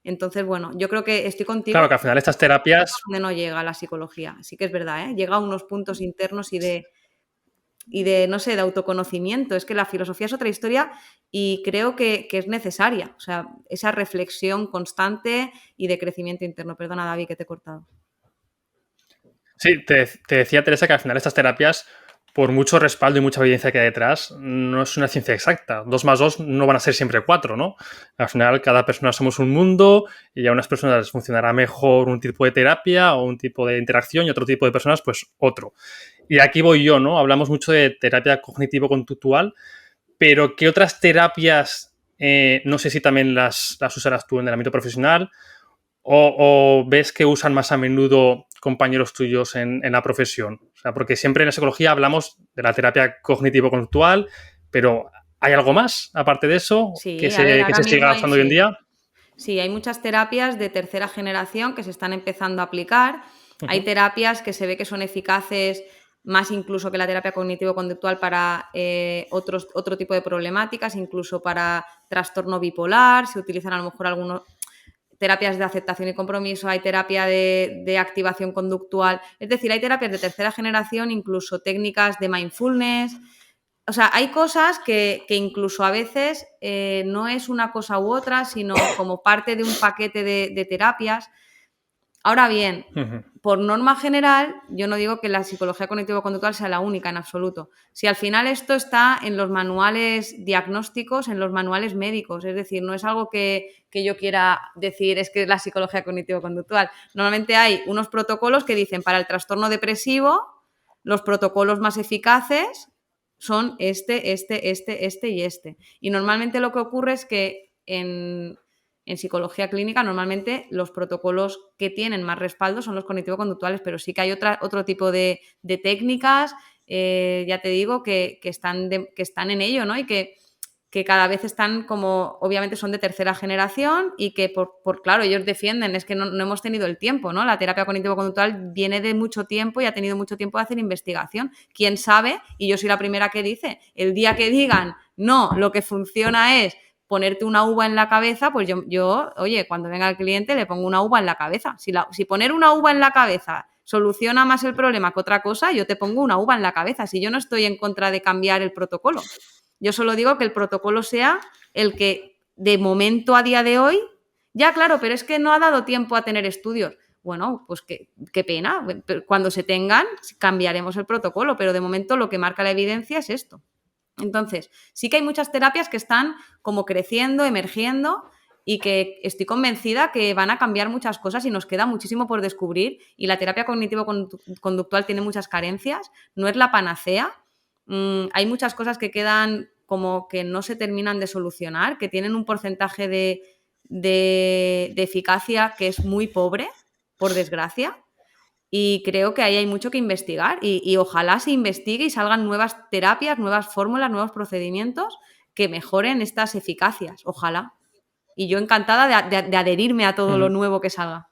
Entonces, bueno, yo creo que estoy contigo. Claro, que al final estas terapias... Donde no llega la psicología. Sí que es verdad, ¿eh? Llega a unos puntos internos y de, no sé, de autoconocimiento. Es que la filosofía es otra historia y creo que es necesaria. O sea, esa reflexión constante y de crecimiento interno. Perdona, David, que te he cortado. Sí, te decía, Teresa, que al final estas terapias, por mucho respaldo y mucha evidencia que hay detrás, no es una ciencia exacta. 2 más 2 no van a ser siempre 4, ¿no? Al final, cada persona somos un mundo y a unas personas les funcionará mejor un tipo de terapia o un tipo de interacción y a otro tipo de personas, pues otro. Y aquí voy yo, ¿no? Hablamos mucho de terapia cognitivo-conductual, pero ¿qué otras terapias, no sé si también las usarás tú en el ámbito profesional o ves que usan más a menudo compañeros tuyos en la profesión? O sea, porque siempre en la psicología hablamos de la terapia cognitivo-conductual, pero ¿hay algo más aparte de eso Sí, que a ver, se siga usando hoy en día? Sí, hay muchas terapias de tercera generación que se están empezando a aplicar. Hay terapias que se ve que son eficaces más incluso que la terapia cognitivo-conductual para otro tipo de problemáticas, incluso para trastorno bipolar. Se utilizan a lo mejor algunas terapias de aceptación y compromiso, hay terapia de activación conductual. Es decir, hay terapias de tercera generación, incluso técnicas de mindfulness. O sea, hay cosas que incluso a veces no es una cosa u otra, sino como parte de un paquete de terapias. Ahora bien, por norma general, yo no digo que la psicología cognitivo-conductual sea la única en absoluto. Si al final esto está en los manuales diagnósticos, en los manuales médicos, es decir, no es algo que yo quiera decir es que es la psicología cognitivo-conductual. Normalmente hay unos protocolos que dicen para el trastorno depresivo, los protocolos más eficaces son este y este. Y normalmente lo que ocurre es que en psicología clínica normalmente los protocolos que tienen más respaldo son los cognitivo-conductuales, pero sí que hay otro tipo de técnicas, ya te digo, que están en ello, ¿no? Y que cada vez están como, obviamente son de tercera generación y que claro, ellos defienden, es que no hemos tenido el tiempo, ¿no? La terapia cognitivo-conductual viene de mucho tiempo y ha tenido mucho tiempo de hacer investigación. ¿Quién sabe? Y yo soy la primera que dice, el día que digan, no, lo que funciona es ponerte una uva en la cabeza, pues yo, oye, cuando venga el cliente le pongo una uva en la cabeza. Si poner una uva en la cabeza soluciona más el problema que otra cosa, yo te pongo una uva en la cabeza. Si yo no estoy en contra de cambiar el protocolo. Yo solo digo que el protocolo sea el que de momento a día de hoy, ya claro, pero es que no ha dado tiempo a tener estudios. bueno, pues qué pena. Cuando se tengan, cambiaremos el protocolo, pero de momento lo que marca la evidencia es esto. Entonces, sí que hay muchas terapias que están como creciendo, emergiendo y que estoy convencida que van a cambiar muchas cosas y nos queda muchísimo por descubrir, y la terapia cognitivo-conductual tiene muchas carencias, no es la panacea. Hay muchas cosas que quedan como que no se terminan de solucionar, que tienen un porcentaje de eficacia que es muy pobre, por desgracia. Y creo que ahí hay mucho que investigar y ojalá se investigue y salgan nuevas terapias, nuevas fórmulas, nuevos procedimientos que mejoren estas eficacias. Ojalá. Y yo encantada de adherirme a todo lo nuevo que salga.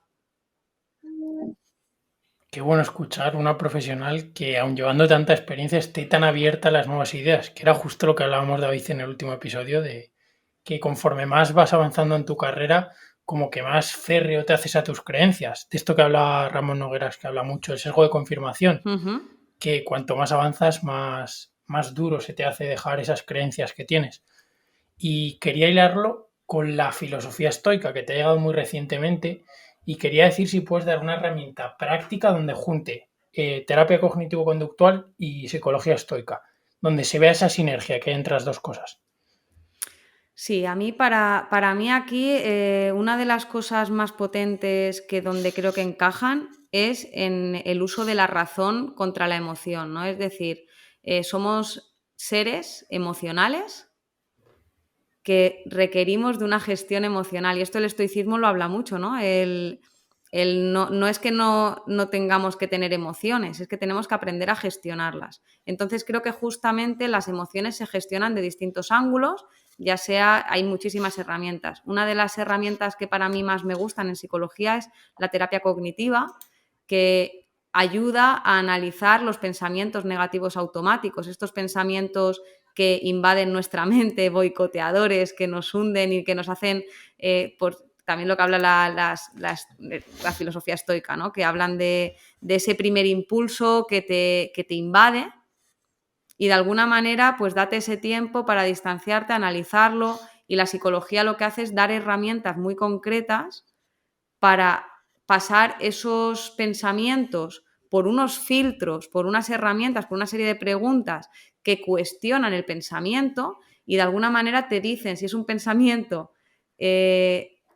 Qué bueno escuchar una profesional que, aun llevando tanta experiencia, esté tan abierta a las nuevas ideas, que era justo lo que hablábamos, David, en el último episodio, de que conforme más vas avanzando en tu carrera, como que más férreo te haces a tus creencias. De esto que habla Ramón Nogueras, que habla mucho, el sesgo de confirmación, que cuanto más avanzas, más duro se te hace dejar esas creencias que tienes. Y quería hilarlo con la filosofía estoica, que te ha llegado muy recientemente, y quería decir si puedes dar una herramienta práctica donde junte terapia cognitivo-conductual y psicología estoica, donde se vea esa sinergia que hay entre las dos cosas. Sí, a mí para mí aquí una de las cosas más potentes que donde creo que encajan es en el uso de la razón contra la emoción, ¿no? Es decir, somos seres emocionales que requerimos de una gestión emocional, y esto el estoicismo lo habla mucho, ¿no? No es que no tengamos que tener emociones, es que tenemos que aprender a gestionarlas. Entonces creo que justamente las emociones se gestionan de distintos ángulos, ya sea, hay muchísimas herramientas. Una de las herramientas que para mí más me gustan en psicología es la terapia cognitiva, que ayuda a analizar los pensamientos negativos automáticos, estos pensamientos que invaden nuestra mente, boicoteadores, que nos hunden y que nos hacen, también lo que habla la filosofía estoica, ¿no? Que hablan de ese primer impulso que te invade, y de alguna manera pues date ese tiempo para distanciarte, analizarlo, y la psicología lo que hace es dar herramientas muy concretas para pasar esos pensamientos por unos filtros, por unas herramientas, por una serie de preguntas que cuestionan el pensamiento y de alguna manera te dicen si es un pensamiento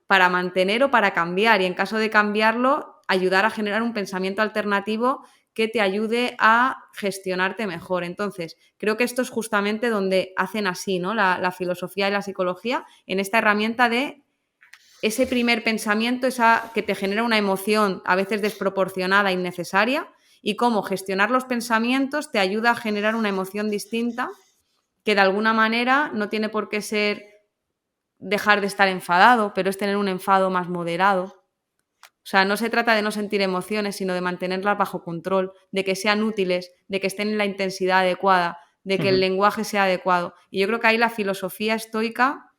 para mantener o para cambiar, y en caso de cambiarlo, ayudar a generar un pensamiento alternativo que te ayude a gestionarte mejor. Entonces, creo que esto es justamente donde hacen así, ¿no? La filosofía y la psicología, en esta herramienta de ese primer pensamiento, esa que te genera una emoción a veces desproporcionada, innecesaria, y cómo gestionar los pensamientos te ayuda a generar una emoción distinta que de alguna manera no tiene por qué ser dejar de estar enfadado, pero es tener un enfado más moderado. O sea, no se trata de no sentir emociones, sino de mantenerlas bajo control, de que sean útiles, de que estén en la intensidad adecuada, de que el lenguaje sea adecuado. Y yo creo que ahí la filosofía estoica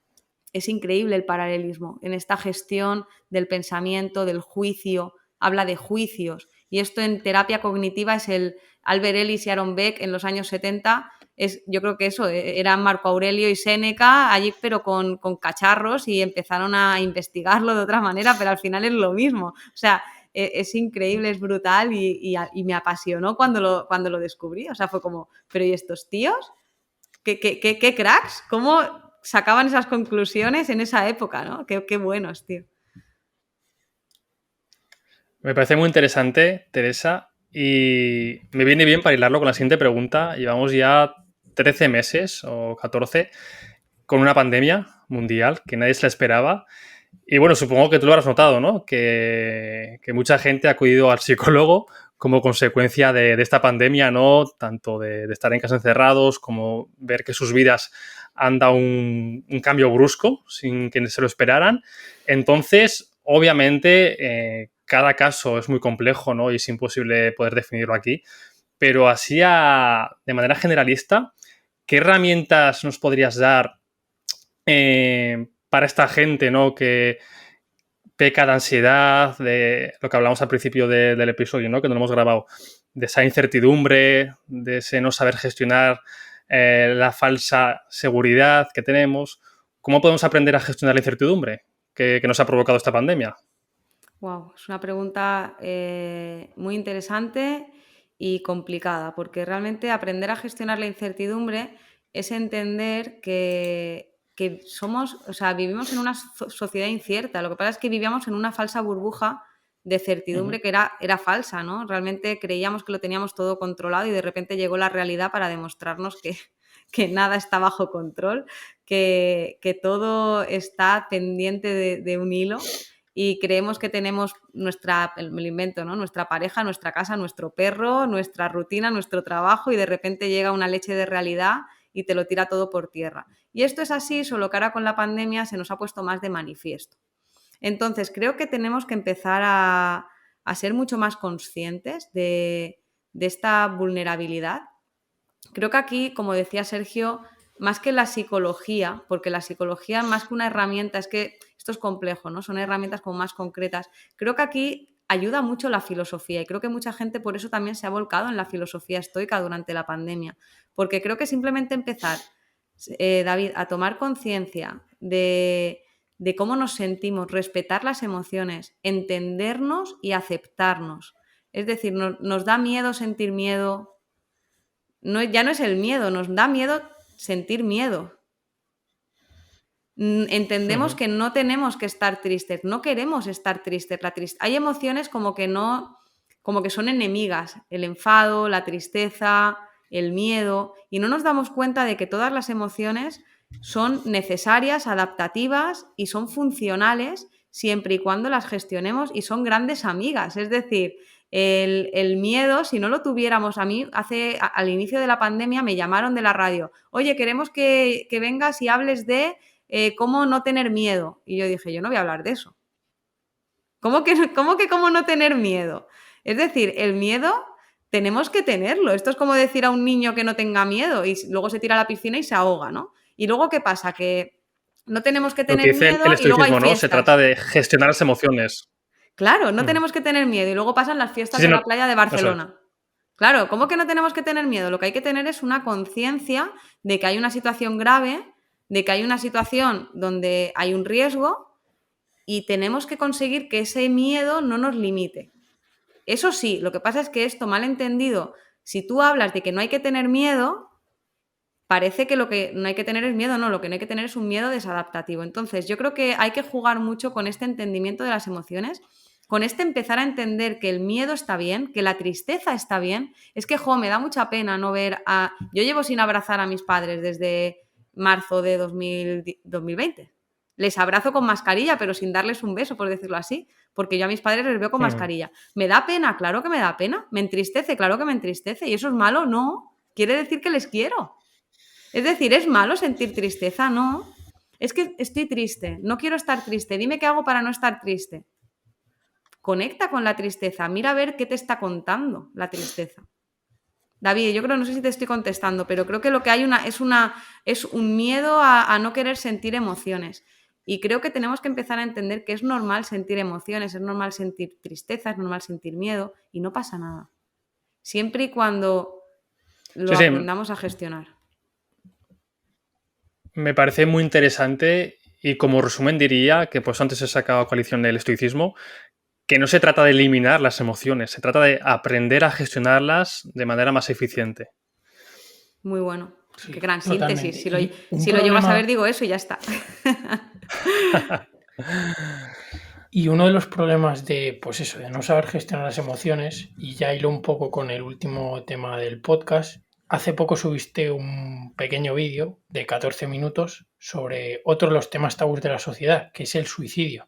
es increíble, el paralelismo en esta gestión del pensamiento, del juicio, habla de juicios. Y esto en terapia cognitiva es el Albert Ellis y Aaron Beck en los años 70. Yo creo que eso, eran Marco Aurelio y Séneca allí, pero con cacharros, y empezaron a investigarlo de otra manera, pero al final es lo mismo. O sea, es increíble, es brutal, y me apasionó cuando lo descubrí. O sea, fue como, pero ¿y estos tíos? ¿Qué cracks? ¿Cómo sacaban esas conclusiones en esa época, ¿no? Qué buenos, tío. Me parece muy interesante, Teresa, y me viene bien para hilarlo con la siguiente pregunta. Llevamos ya 13 meses o 14 con una pandemia mundial que nadie se la esperaba. Y bueno, supongo que tú lo habrás notado, ¿no? Que mucha gente ha acudido al psicólogo como consecuencia de esta pandemia, ¿no? Tanto de estar en casa encerrados, como ver que sus vidas han dado un cambio brusco sin que se lo esperaran. Entonces, obviamente, cada caso es muy complejo, ¿no? Y es imposible poder definirlo aquí. Pero así, de manera generalista, ¿qué herramientas nos podrías dar para esta gente, ¿no? Que peca de ansiedad, de lo que hablamos al principio del episodio, ¿no? Que no lo hemos grabado, de esa incertidumbre, de ese no saber gestionar la falsa seguridad que tenemos. ¿Cómo podemos aprender a gestionar la incertidumbre que nos ha provocado esta pandemia? Wow, es una pregunta muy interesante y complicada, porque realmente aprender a gestionar la incertidumbre es entender que somos, o sea, vivimos en una sociedad incierta. Lo que pasa es que vivíamos en una falsa burbuja de certidumbre Ujú. que era falsa, ¿no? Realmente creíamos que lo teníamos todo controlado y de repente llegó la realidad para demostrarnos que nada está bajo control, que todo está pendiente de un hilo y creemos que tenemos me lo invento, ¿no? Nuestra pareja, nuestra casa, nuestro perro, nuestra rutina, nuestro trabajo y de repente llega una leche de realidad y te lo tira todo por tierra. Y esto es así, solo que ahora con la pandemia se nos ha puesto más de manifiesto. Entonces, creo que tenemos que empezar a ser mucho más conscientes de esta vulnerabilidad. Creo que aquí, como decía Sergio, más que la psicología, porque la psicología más que una herramienta, es que esto es complejo, ¿no? Son herramientas como más concretas. Creo que aquí ayuda mucho la filosofía y creo que mucha gente por eso también se ha volcado en la filosofía estoica durante la pandemia, porque creo que simplemente empezar, David, a tomar conciencia de cómo nos sentimos, respetar las emociones, entendernos y aceptarnos. Es decir, nos da miedo sentir miedo, no, ya no es el miedo, nos da miedo sentir miedo. Entendemos Ujú. que no tenemos que estar tristes, no queremos estar tristes. Hay emociones como que no, como que son enemigas, el enfado, la tristeza, el miedo, y no nos damos cuenta de que todas las emociones son necesarias, adaptativas y son funcionales siempre y cuando las gestionemos y son grandes amigas. Es decir, el miedo, si no lo tuviéramos, a mí al inicio de la pandemia me llamaron de la radio, oye, queremos que vengas y hables de cómo no tener miedo. Y yo dije, yo no voy a hablar de eso. ¿Cómo no tener miedo? Es decir, el miedo tenemos que tenerlo. Esto es como decir a un niño que no tenga miedo y luego se tira a la piscina y se ahoga, ¿no? Y luego, ¿qué pasa? Que no tenemos que Lo que tener dice el miedo y luego hay estoicismo, ¿no? Se trata fiestas. de gestionar las emociones. Claro, no Mm. tenemos que tener miedo y luego pasan las Sí, fiestas sí, de no, la playa de eso es. Barcelona. Claro, ¿cómo que no tenemos que tener miedo? Lo que hay que tener es una conciencia de que hay una situación grave, de que hay una situación donde hay un riesgo y tenemos que conseguir que ese miedo no nos limite. Eso sí, lo que pasa es que esto mal entendido, si tú hablas de que no hay que tener miedo, parece que lo que no hay que tener es miedo, no, lo que no hay que tener es un miedo desadaptativo. Entonces, yo creo que hay que jugar mucho con este entendimiento de las emociones, con este empezar a entender que el miedo está bien, que la tristeza está bien. Es que, me da mucha pena no ver a... Yo llevo sin abrazar a mis padres desde marzo de 2020. Les abrazo con mascarilla, pero sin darles un beso, por decirlo así, porque yo a mis padres les veo con Ujú. mascarilla. ¿Me da pena? Claro que me da pena. ¿Me entristece? Claro que me entristece. ¿Y eso es malo? No. Quiere decir que les quiero. Es decir, ¿es malo sentir tristeza? No. Es que estoy triste, no quiero estar triste, dime qué hago para no estar triste. Conecta con la tristeza, mira a ver qué te está contando la tristeza. David, yo creo, no sé si te estoy contestando, pero creo que lo que hay es un miedo a no querer sentir emociones. Y creo que tenemos que empezar a entender que es normal sentir emociones, es normal sentir tristeza, es normal sentir miedo y no pasa nada. Siempre y cuando Sí, lo sí, aprendamos a gestionar. me parece muy interesante y como resumen diría que pues antes he sacado coalición del estoicismo, que no se trata de eliminar las emociones, se trata de aprender a gestionarlas de manera más eficiente. Muy bueno. Qué Sí, gran síntesis. totalmente. Y un Si lo llego a saber, problema, digo eso y ya está. y uno de los problemas de, pues eso, de no saber gestionar las emociones, y ya hilo un poco con el último tema del podcast, hace poco subiste un pequeño vídeo de 14 minutos sobre otro de los temas tabús de la sociedad, que es el suicidio.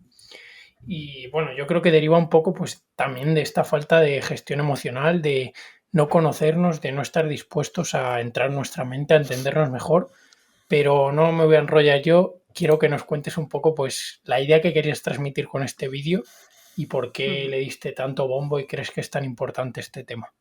Y bueno, yo creo que deriva un poco pues también de esta falta de gestión emocional, de no conocernos, de no estar dispuestos a entrar en nuestra mente, a entendernos mejor, pero no me voy a enrollar yo. Quiero que nos cuentes un poco pues la idea que querías transmitir con este vídeo y por qué le diste tanto bombo y crees que es tan importante este tema.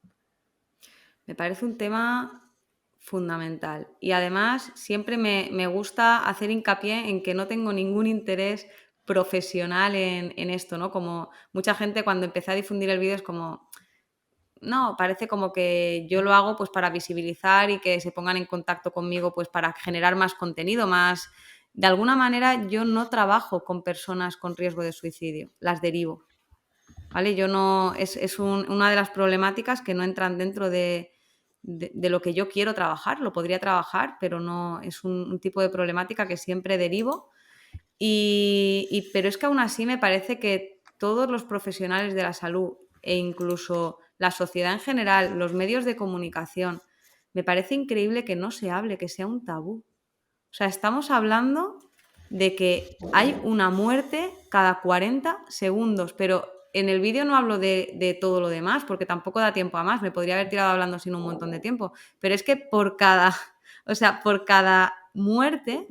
Me parece un tema fundamental. Y además siempre me gusta hacer hincapié en que no tengo ningún interés profesional en esto, ¿no? Como mucha gente cuando empecé a difundir el vídeo es como, no, parece como que yo lo hago pues para visibilizar y que se pongan en contacto conmigo pues para generar más contenido, más... De alguna manera yo no trabajo con personas con riesgo de suicidio, las derivo. ¿vale? Yo no, es una de las problemáticas que no entran dentro de lo que yo quiero trabajar. Lo podría trabajar, pero no es un tipo de problemática que siempre derivo. Pero es que aún así me parece que todos los profesionales de la salud e incluso la sociedad en general, los medios de comunicación, me parece increíble que no se hable, que sea un tabú. O sea, estamos hablando de que hay una muerte cada 40 segundos, pero en el vídeo no hablo de todo lo demás, porque tampoco da tiempo a más, me podría haber tirado hablando sin un montón de tiempo, pero es que por cada muerte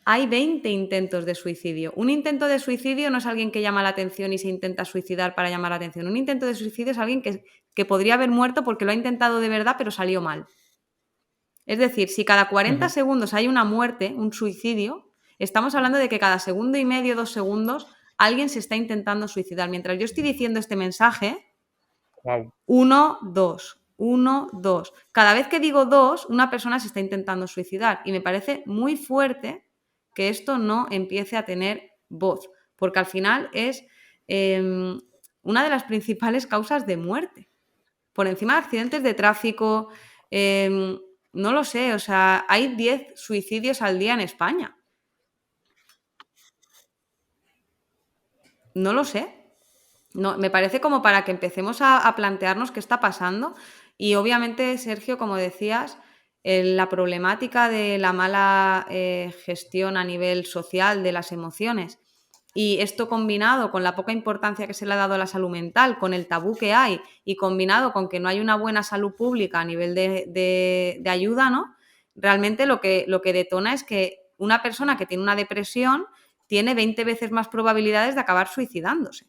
hay 20 intentos de suicidio. Un intento de suicidio no es alguien que llama la atención y se intenta suicidar para llamar la atención. Un intento de suicidio es alguien que podría haber muerto porque lo ha intentado de verdad, pero salió mal. Es decir, si cada 40 segundos hay una muerte, un suicidio, estamos hablando de que cada segundo y medio, 2 segundos, alguien se está intentando suicidar. Mientras yo estoy diciendo este mensaje, 1, 2, 1, 2. Cada vez que digo 2, una persona se está intentando suicidar. Y me parece muy fuerte que esto no empiece a tener voz, porque al final es una de las principales causas de muerte. Por encima de accidentes de tráfico, no lo sé, o sea, hay 10 suicidios al día en España. No lo sé. No, me parece como para que empecemos a plantearnos qué está pasando. Y obviamente, Sergio, como decías, la problemática de la mala gestión a nivel social de las emociones. Y esto combinado con la poca importancia que se le ha dado a la salud mental, con el tabú que hay y combinado con que no hay una buena salud pública a nivel de ayuda, ¿no? Realmente lo que detona es que una persona que tiene una depresión tiene 20 veces más probabilidades de acabar suicidándose.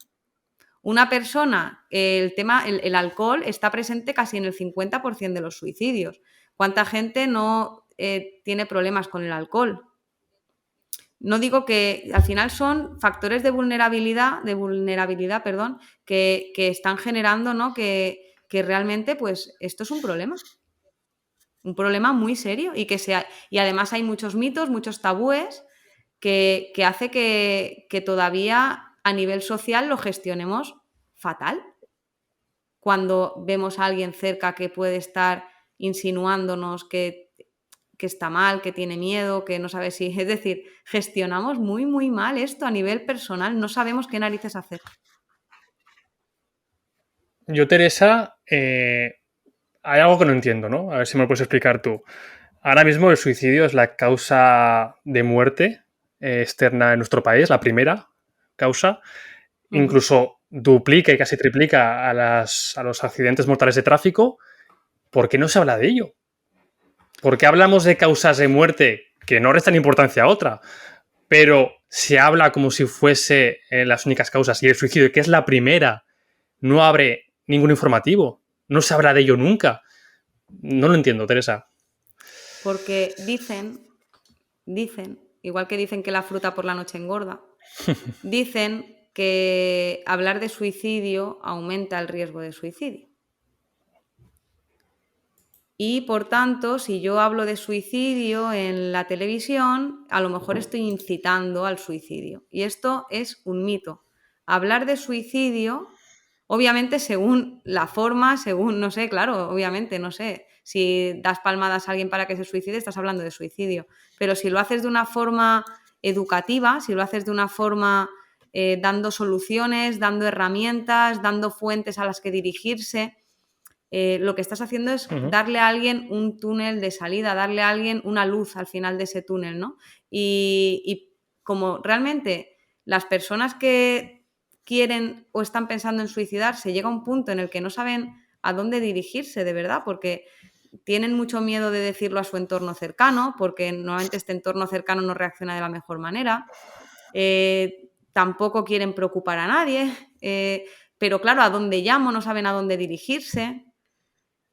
Una persona, el alcohol está presente casi en el 50% de los suicidios. ¿Cuánta gente no tiene problemas con el alcohol? No digo que al final son factores de vulnerabilidad, que están generando, ¿no? que realmente pues esto es un problema muy serio y además hay muchos mitos, muchos tabúes que hace que todavía a nivel social lo gestionemos fatal. Cuando vemos a alguien cerca que puede estar insinuándonos que está mal, que tiene miedo, que no sabe si... Es decir, gestionamos muy, muy mal esto a nivel personal. No sabemos qué narices hacer. Yo, Teresa, hay algo que no entiendo, ¿no? A ver si me lo puedes explicar tú. Ahora mismo el suicidio es la causa de muerte externa en nuestro país, la primera causa. Incluso duplica y casi triplica a los accidentes mortales de tráfico. ¿Por qué no se habla de ello? ¿Por qué hablamos de causas de muerte que no restan importancia a otra? Pero se habla como si fuese las únicas causas y el suicidio, que es la primera, no abre ningún informativo. No se habla de ello nunca. No lo entiendo, Teresa. Porque dicen, igual que dicen que la fruta por la noche engorda, dicen que hablar de suicidio aumenta el riesgo de suicidio. Y por tanto, si yo hablo de suicidio en la televisión, a lo mejor estoy incitando al suicidio. Y esto es un mito. Hablar de suicidio, obviamente según la forma, según, no sé, claro, obviamente, no sé, si das palmadas a alguien para que se suicide, estás hablando de suicidio. Pero si lo haces de una forma educativa, si lo haces de una forma dando soluciones, dando herramientas, dando fuentes a las que dirigirse, lo que estás haciendo es darle a alguien un túnel de salida, darle a alguien una luz al final de ese túnel, ¿no? Y como realmente las personas que quieren o están pensando en suicidarse, llega un punto en el que no saben a dónde dirigirse de verdad, porque tienen mucho miedo de decirlo a su entorno cercano, porque normalmente este entorno cercano no reacciona de la mejor manera. Tampoco quieren preocupar a nadie, pero claro, ¿a dónde llamo? No saben a dónde dirigirse.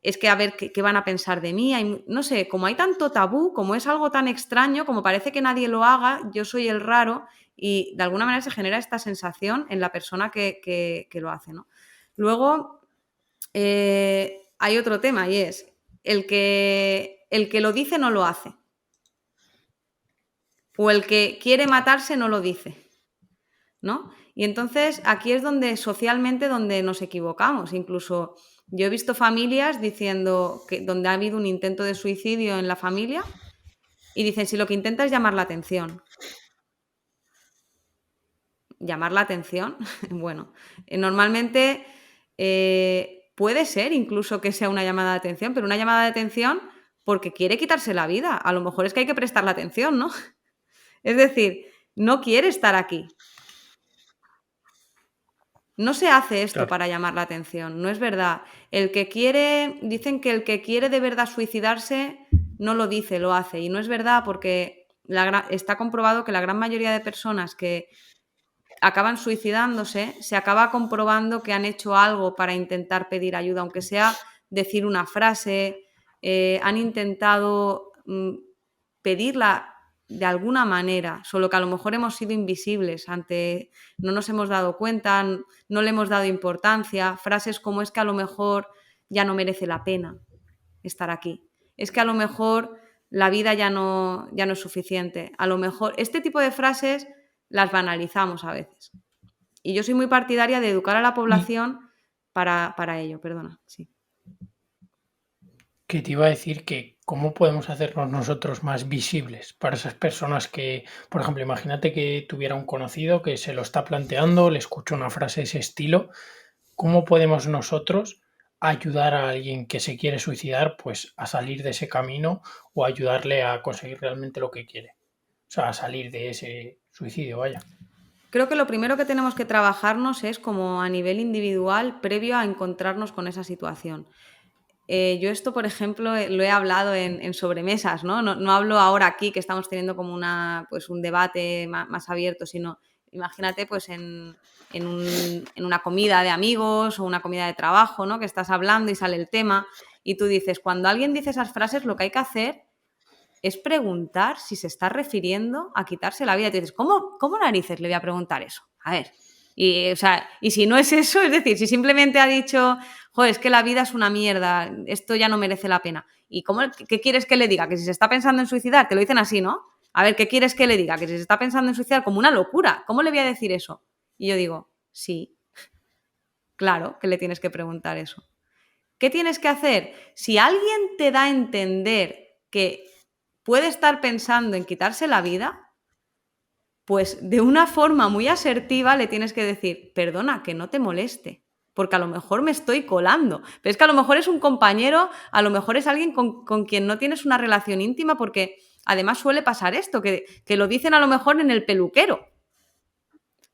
Es que a ver qué van a pensar de mí. No sé, como hay tanto tabú, como es algo tan extraño, como parece que nadie lo haga, yo soy el raro y de alguna manera se genera esta sensación en la persona que lo hace, ¿no? Luego hay otro tema y es el que lo dice no lo hace. O el que quiere matarse no lo dice, ¿no? Y entonces aquí es donde socialmente donde nos equivocamos. Incluso yo he visto familias diciendo que donde ha habido un intento de suicidio en la familia y dicen si lo que intenta es llamar la atención. Llamar la atención, bueno, normalmente puede ser incluso que sea una llamada de atención, pero una llamada de atención porque quiere quitarse la vida. A lo mejor es que hay que prestarle atención, ¿no? Es decir, no quiere estar aquí. No se hace esto Claro. para llamar la atención, no es verdad. Dicen que el que quiere de verdad suicidarse no lo dice, lo hace. Y no es verdad porque está comprobado que la gran mayoría de personas que acaban suicidándose, se acaba comprobando que han hecho algo para intentar pedir ayuda, aunque sea decir una frase, han intentado pedirla de alguna manera, solo que a lo mejor hemos sido invisibles no nos hemos dado cuenta, no le hemos dado importancia, frases como es que a lo mejor ya no merece la pena estar aquí, es que a lo mejor la vida ya no es suficiente, a lo mejor este tipo de frases las banalizamos a veces. Y yo soy muy partidaria de educar a la población para ello, perdona, sí. Que te iba a decir que cómo podemos hacernos nosotros más visibles para esas personas que, por ejemplo, imagínate que tuviera un conocido que se lo está planteando, le escucho una frase de ese estilo, ¿cómo podemos nosotros ayudar a alguien que se quiere suicidar pues a salir de ese camino o ayudarle a conseguir realmente lo que quiere? O sea, a salir de ese suicidio, vaya. Creo que lo primero que tenemos que trabajarnos es como a nivel individual previo a encontrarnos con esa situación. Yo esto, por ejemplo, lo he hablado en sobremesas, ¿no? No hablo ahora aquí que estamos teniendo como un debate más abierto, sino imagínate pues en una comida de amigos o una comida de trabajo, ¿no? Que estás hablando y sale el tema y tú dices, cuando alguien dice esas frases, lo que hay que hacer es preguntar si se está refiriendo a quitarse la vida. Y tú dices, ¿cómo narices le voy a preguntar eso? A ver. Y si no es eso, es decir, si simplemente ha dicho, joder, es que la vida es una mierda, esto ya no merece la pena. ¿Y qué quieres que le diga? Que si se está pensando en suicidar, te lo dicen así, ¿no? A ver, ¿qué quieres que le diga? Que si se está pensando en suicidar como una locura, ¿cómo le voy a decir eso? Y yo digo, sí, claro que le tienes que preguntar eso. ¿Qué tienes que hacer? Si alguien te da a entender que puede estar pensando en quitarse la vida, pues de una forma muy asertiva le tienes que decir, perdona, que no te moleste, porque a lo mejor me estoy colando. Pero es que a lo mejor es un compañero, a lo mejor es alguien con quien no tienes una relación íntima, porque además suele pasar esto, que lo dicen a lo mejor en el peluquero.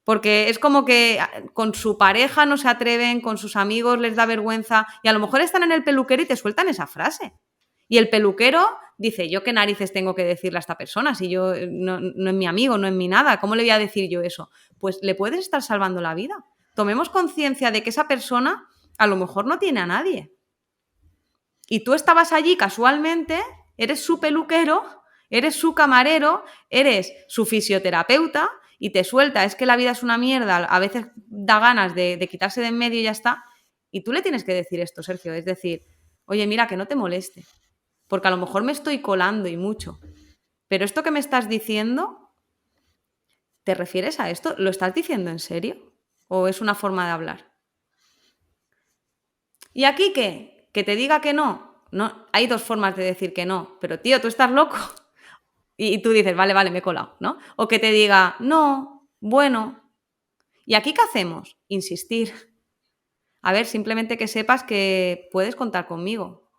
Porque es como que con su pareja no se atreven, con sus amigos les da vergüenza y a lo mejor están en el peluquero y te sueltan esa frase. Y el peluquero dice, ¿yo qué narices tengo que decirle a esta persona? Si yo no es mi amigo, no es mi nada, ¿cómo le voy a decir yo eso? Pues le puedes estar salvando la vida. Tomemos conciencia de que esa persona a lo mejor no tiene a nadie. Y tú estabas allí casualmente, eres su peluquero, eres su camarero, eres su fisioterapeuta y te suelta, es que la vida es una mierda, a veces da ganas de quitarse de en medio y ya está. Y tú le tienes que decir esto, Sergio, es decir, oye, mira, que no te moleste, porque a lo mejor me estoy colando y mucho, pero esto que me estás diciendo, ¿te refieres a esto? ¿Lo estás diciendo en serio? ¿O es una forma de hablar? ¿Y aquí qué? ¿Que te diga que no? No, hay dos formas de decir que no, pero tío, tú estás loco. Y tú dices, vale, me he colado, ¿no? O que te diga, no, bueno. ¿Y aquí qué hacemos? Insistir. A ver, simplemente que sepas que puedes contar conmigo.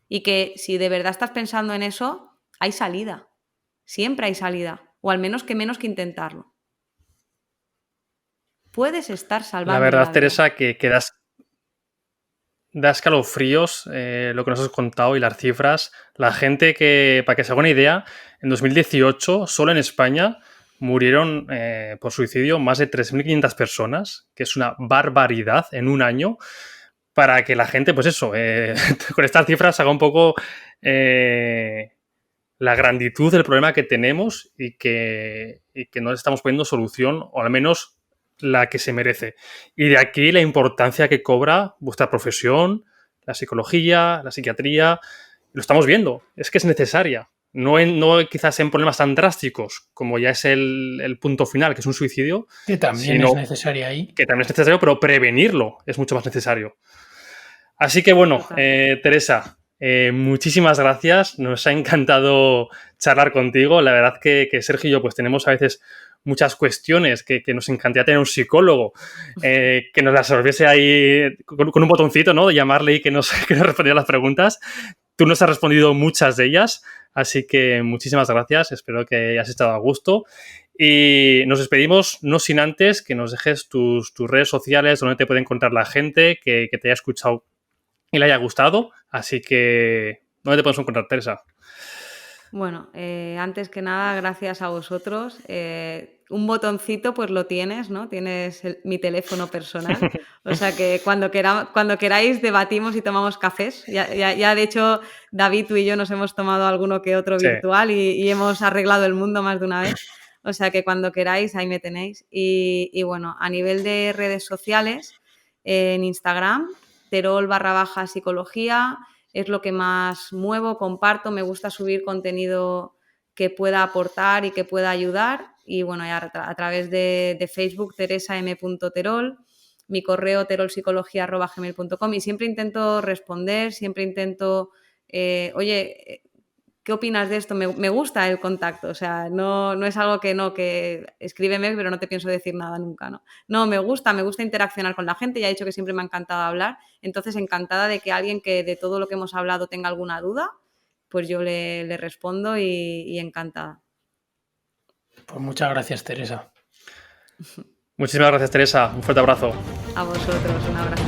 Y que si de verdad estás pensando en eso, hay salida. Siempre hay salida. O al menos que intentarlo. Puedes estar salvando La verdad, vida. Teresa, que da escalofríos lo que nos has contado y las cifras. La gente que, para que se haga una idea, en 2018, solo en España, murieron por suicidio más de 3.500 personas, que es una barbaridad en un año, para que la gente, pues eso, con estas cifras haga un poco la granditud del problema que tenemos y que no le estamos poniendo solución, o al menos la que se merece. Y de aquí la importancia que cobra vuestra profesión, la psicología, la psiquiatría. Lo estamos viendo, es que es necesaria. no quizás en problemas tan drásticos como ya es el punto final, que es un suicidio. Que también es necesario ahí. Que también es necesario, pero prevenirlo es mucho más necesario. Así que bueno, Teresa, muchísimas gracias. Nos ha encantado charlar contigo. La verdad que Sergio y yo pues tenemos a veces muchas cuestiones que nos encantaría tener un psicólogo que nos las resolviese ahí con un botoncito, ¿no? De llamarle y que nos respondiera las preguntas. Tú nos has respondido muchas de ellas, así que muchísimas gracias. Espero que hayas estado a gusto. Y nos despedimos, no sin antes que nos dejes tus redes sociales donde te puede encontrar la gente que te haya escuchado y le haya gustado. Así que, ¿dónde te podemos encontrar, Teresa? Bueno, antes que nada, gracias a vosotros. Un botoncito, pues lo tienes, ¿no? Tienes mi teléfono personal. O sea que cuando queráis debatimos y tomamos cafés. Ya de hecho, David, tú y yo nos hemos tomado alguno que otro virtual y hemos arreglado el mundo más de una vez. O sea que cuando queráis, ahí me tenéis. Y bueno, a nivel de redes sociales, en Instagram, Terol_psicología. Es lo que más muevo, comparto, me gusta subir contenido que pueda aportar y que pueda ayudar. Y bueno, ya a través de Facebook, teresam.terol, mi correo terolpsicología@gmail.com, y siempre intento responder, siempre intento, oye, ¿qué opinas de esto? Me gusta el contacto, o sea, no es algo que escríbeme, pero no te pienso decir nada nunca, ¿no? No, me gusta interaccionar con la gente, ya he dicho que siempre me ha encantado hablar, entonces encantada de que alguien que de todo lo que hemos hablado tenga alguna duda, pues yo le respondo y encantada. Pues muchas gracias, Teresa. Muchísimas gracias, Teresa. Un fuerte abrazo. A vosotros, un abrazo.